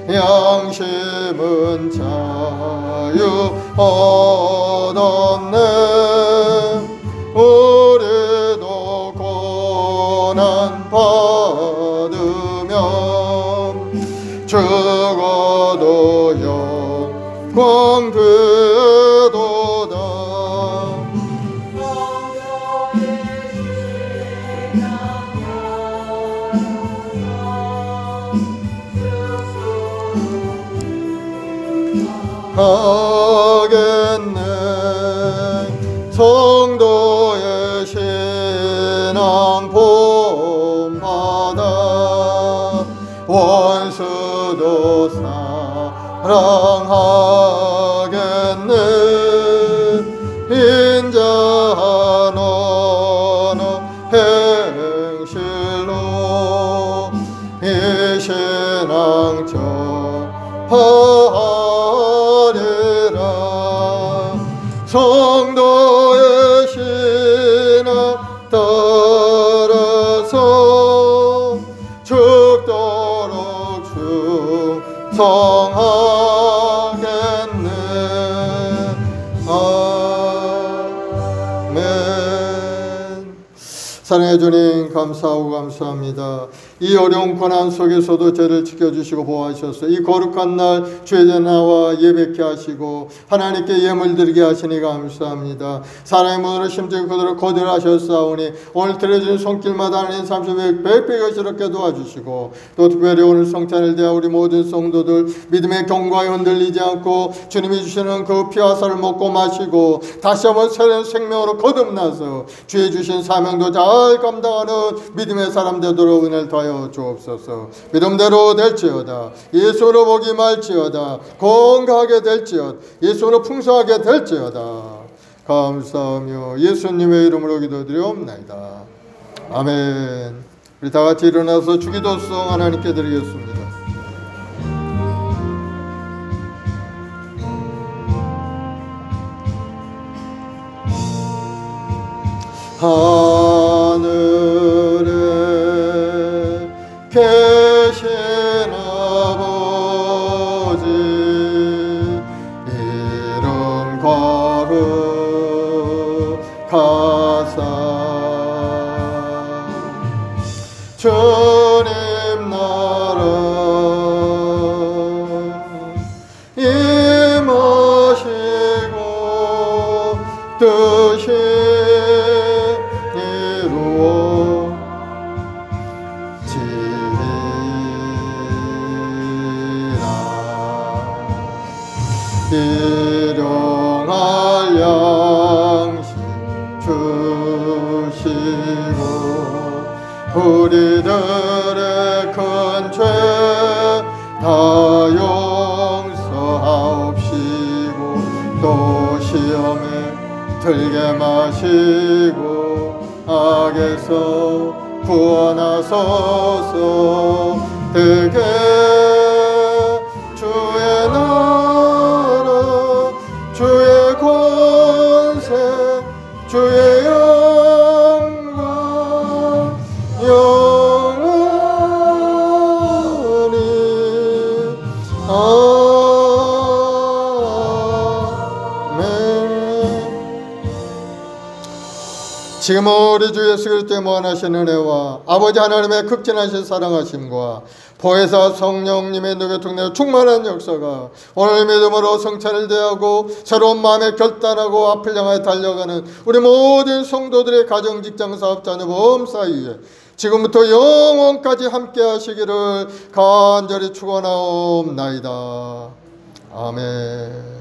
양심은 자유 얻었네. 우리도 고난 받으면 죽어도 영광 되도다. 하겠네. 성도의 신앙 본받아 원수도 사랑하겠네. 인자한 언어 행실로 이 신앙 전하리라. 성도의 신앙 따라서 죽도록 충성하겠네. 아멘. 사랑해 주님, 감사하고 감사합니다. 이 어려운 고난 속에서도 저를 지켜주시고 보호하셔서 이 거룩한 날 주의 나와 예배케 하시고 하나님께 예물 드리게 하시니 감사합니다. 사랑의 문으로 심지어 그대로 거듭하셨사오니 오늘 드려진 손길마다 하나님 30배 백배 여시럽게 도와주시고 또 특별히 오늘 성찬을 대하 우리 모든 성도들 믿음의 경과에 흔들리지 않고 주님이 주시는 그 피와 살을 먹고 마시고 다시 한번 새로운 생명으로 거듭나서 주의 주신 사명도 잘 감당하는 믿음의 사람 되도록 은혜를 더하여 주옵소서. 믿음대로 될지어다. 예수로 복이 말지어다. 건강하게 될지어다. 예수로 풍성하게 될지어다. 감사하며 예수님의 이름으로 기도드리옵나이다. 아멘. 우리 다 같이 일어나서 주기도송 하나님께 드리겠습니다. 하늘에 계신 아버지 이름 거룩하사 주님 나라 일용할 양식 주시고 우리들의 큰 죄 다 용서하옵시고 또 시험에 들게 마시고 악에서 구원하소서. 대개 주의 나라 주의 권세 주의 영광 영원히 아멘. 지금 우리 주 예수 그리스도의 무한하신 은혜와 아버지 하나님의 극진하신 사랑하심과 보혜사 성령님의 능력통내 충만한 역사가 오늘 믿음으로 성찬을 대하고 새로운 마음에 결단하고 앞을 향하여 달려가는 우리 모든 성도들의 가정, 직장, 사업, 자녀, 보험 사이에 지금부터 영원까지 함께 하시기를 간절히 축원하옵나이다. 아멘.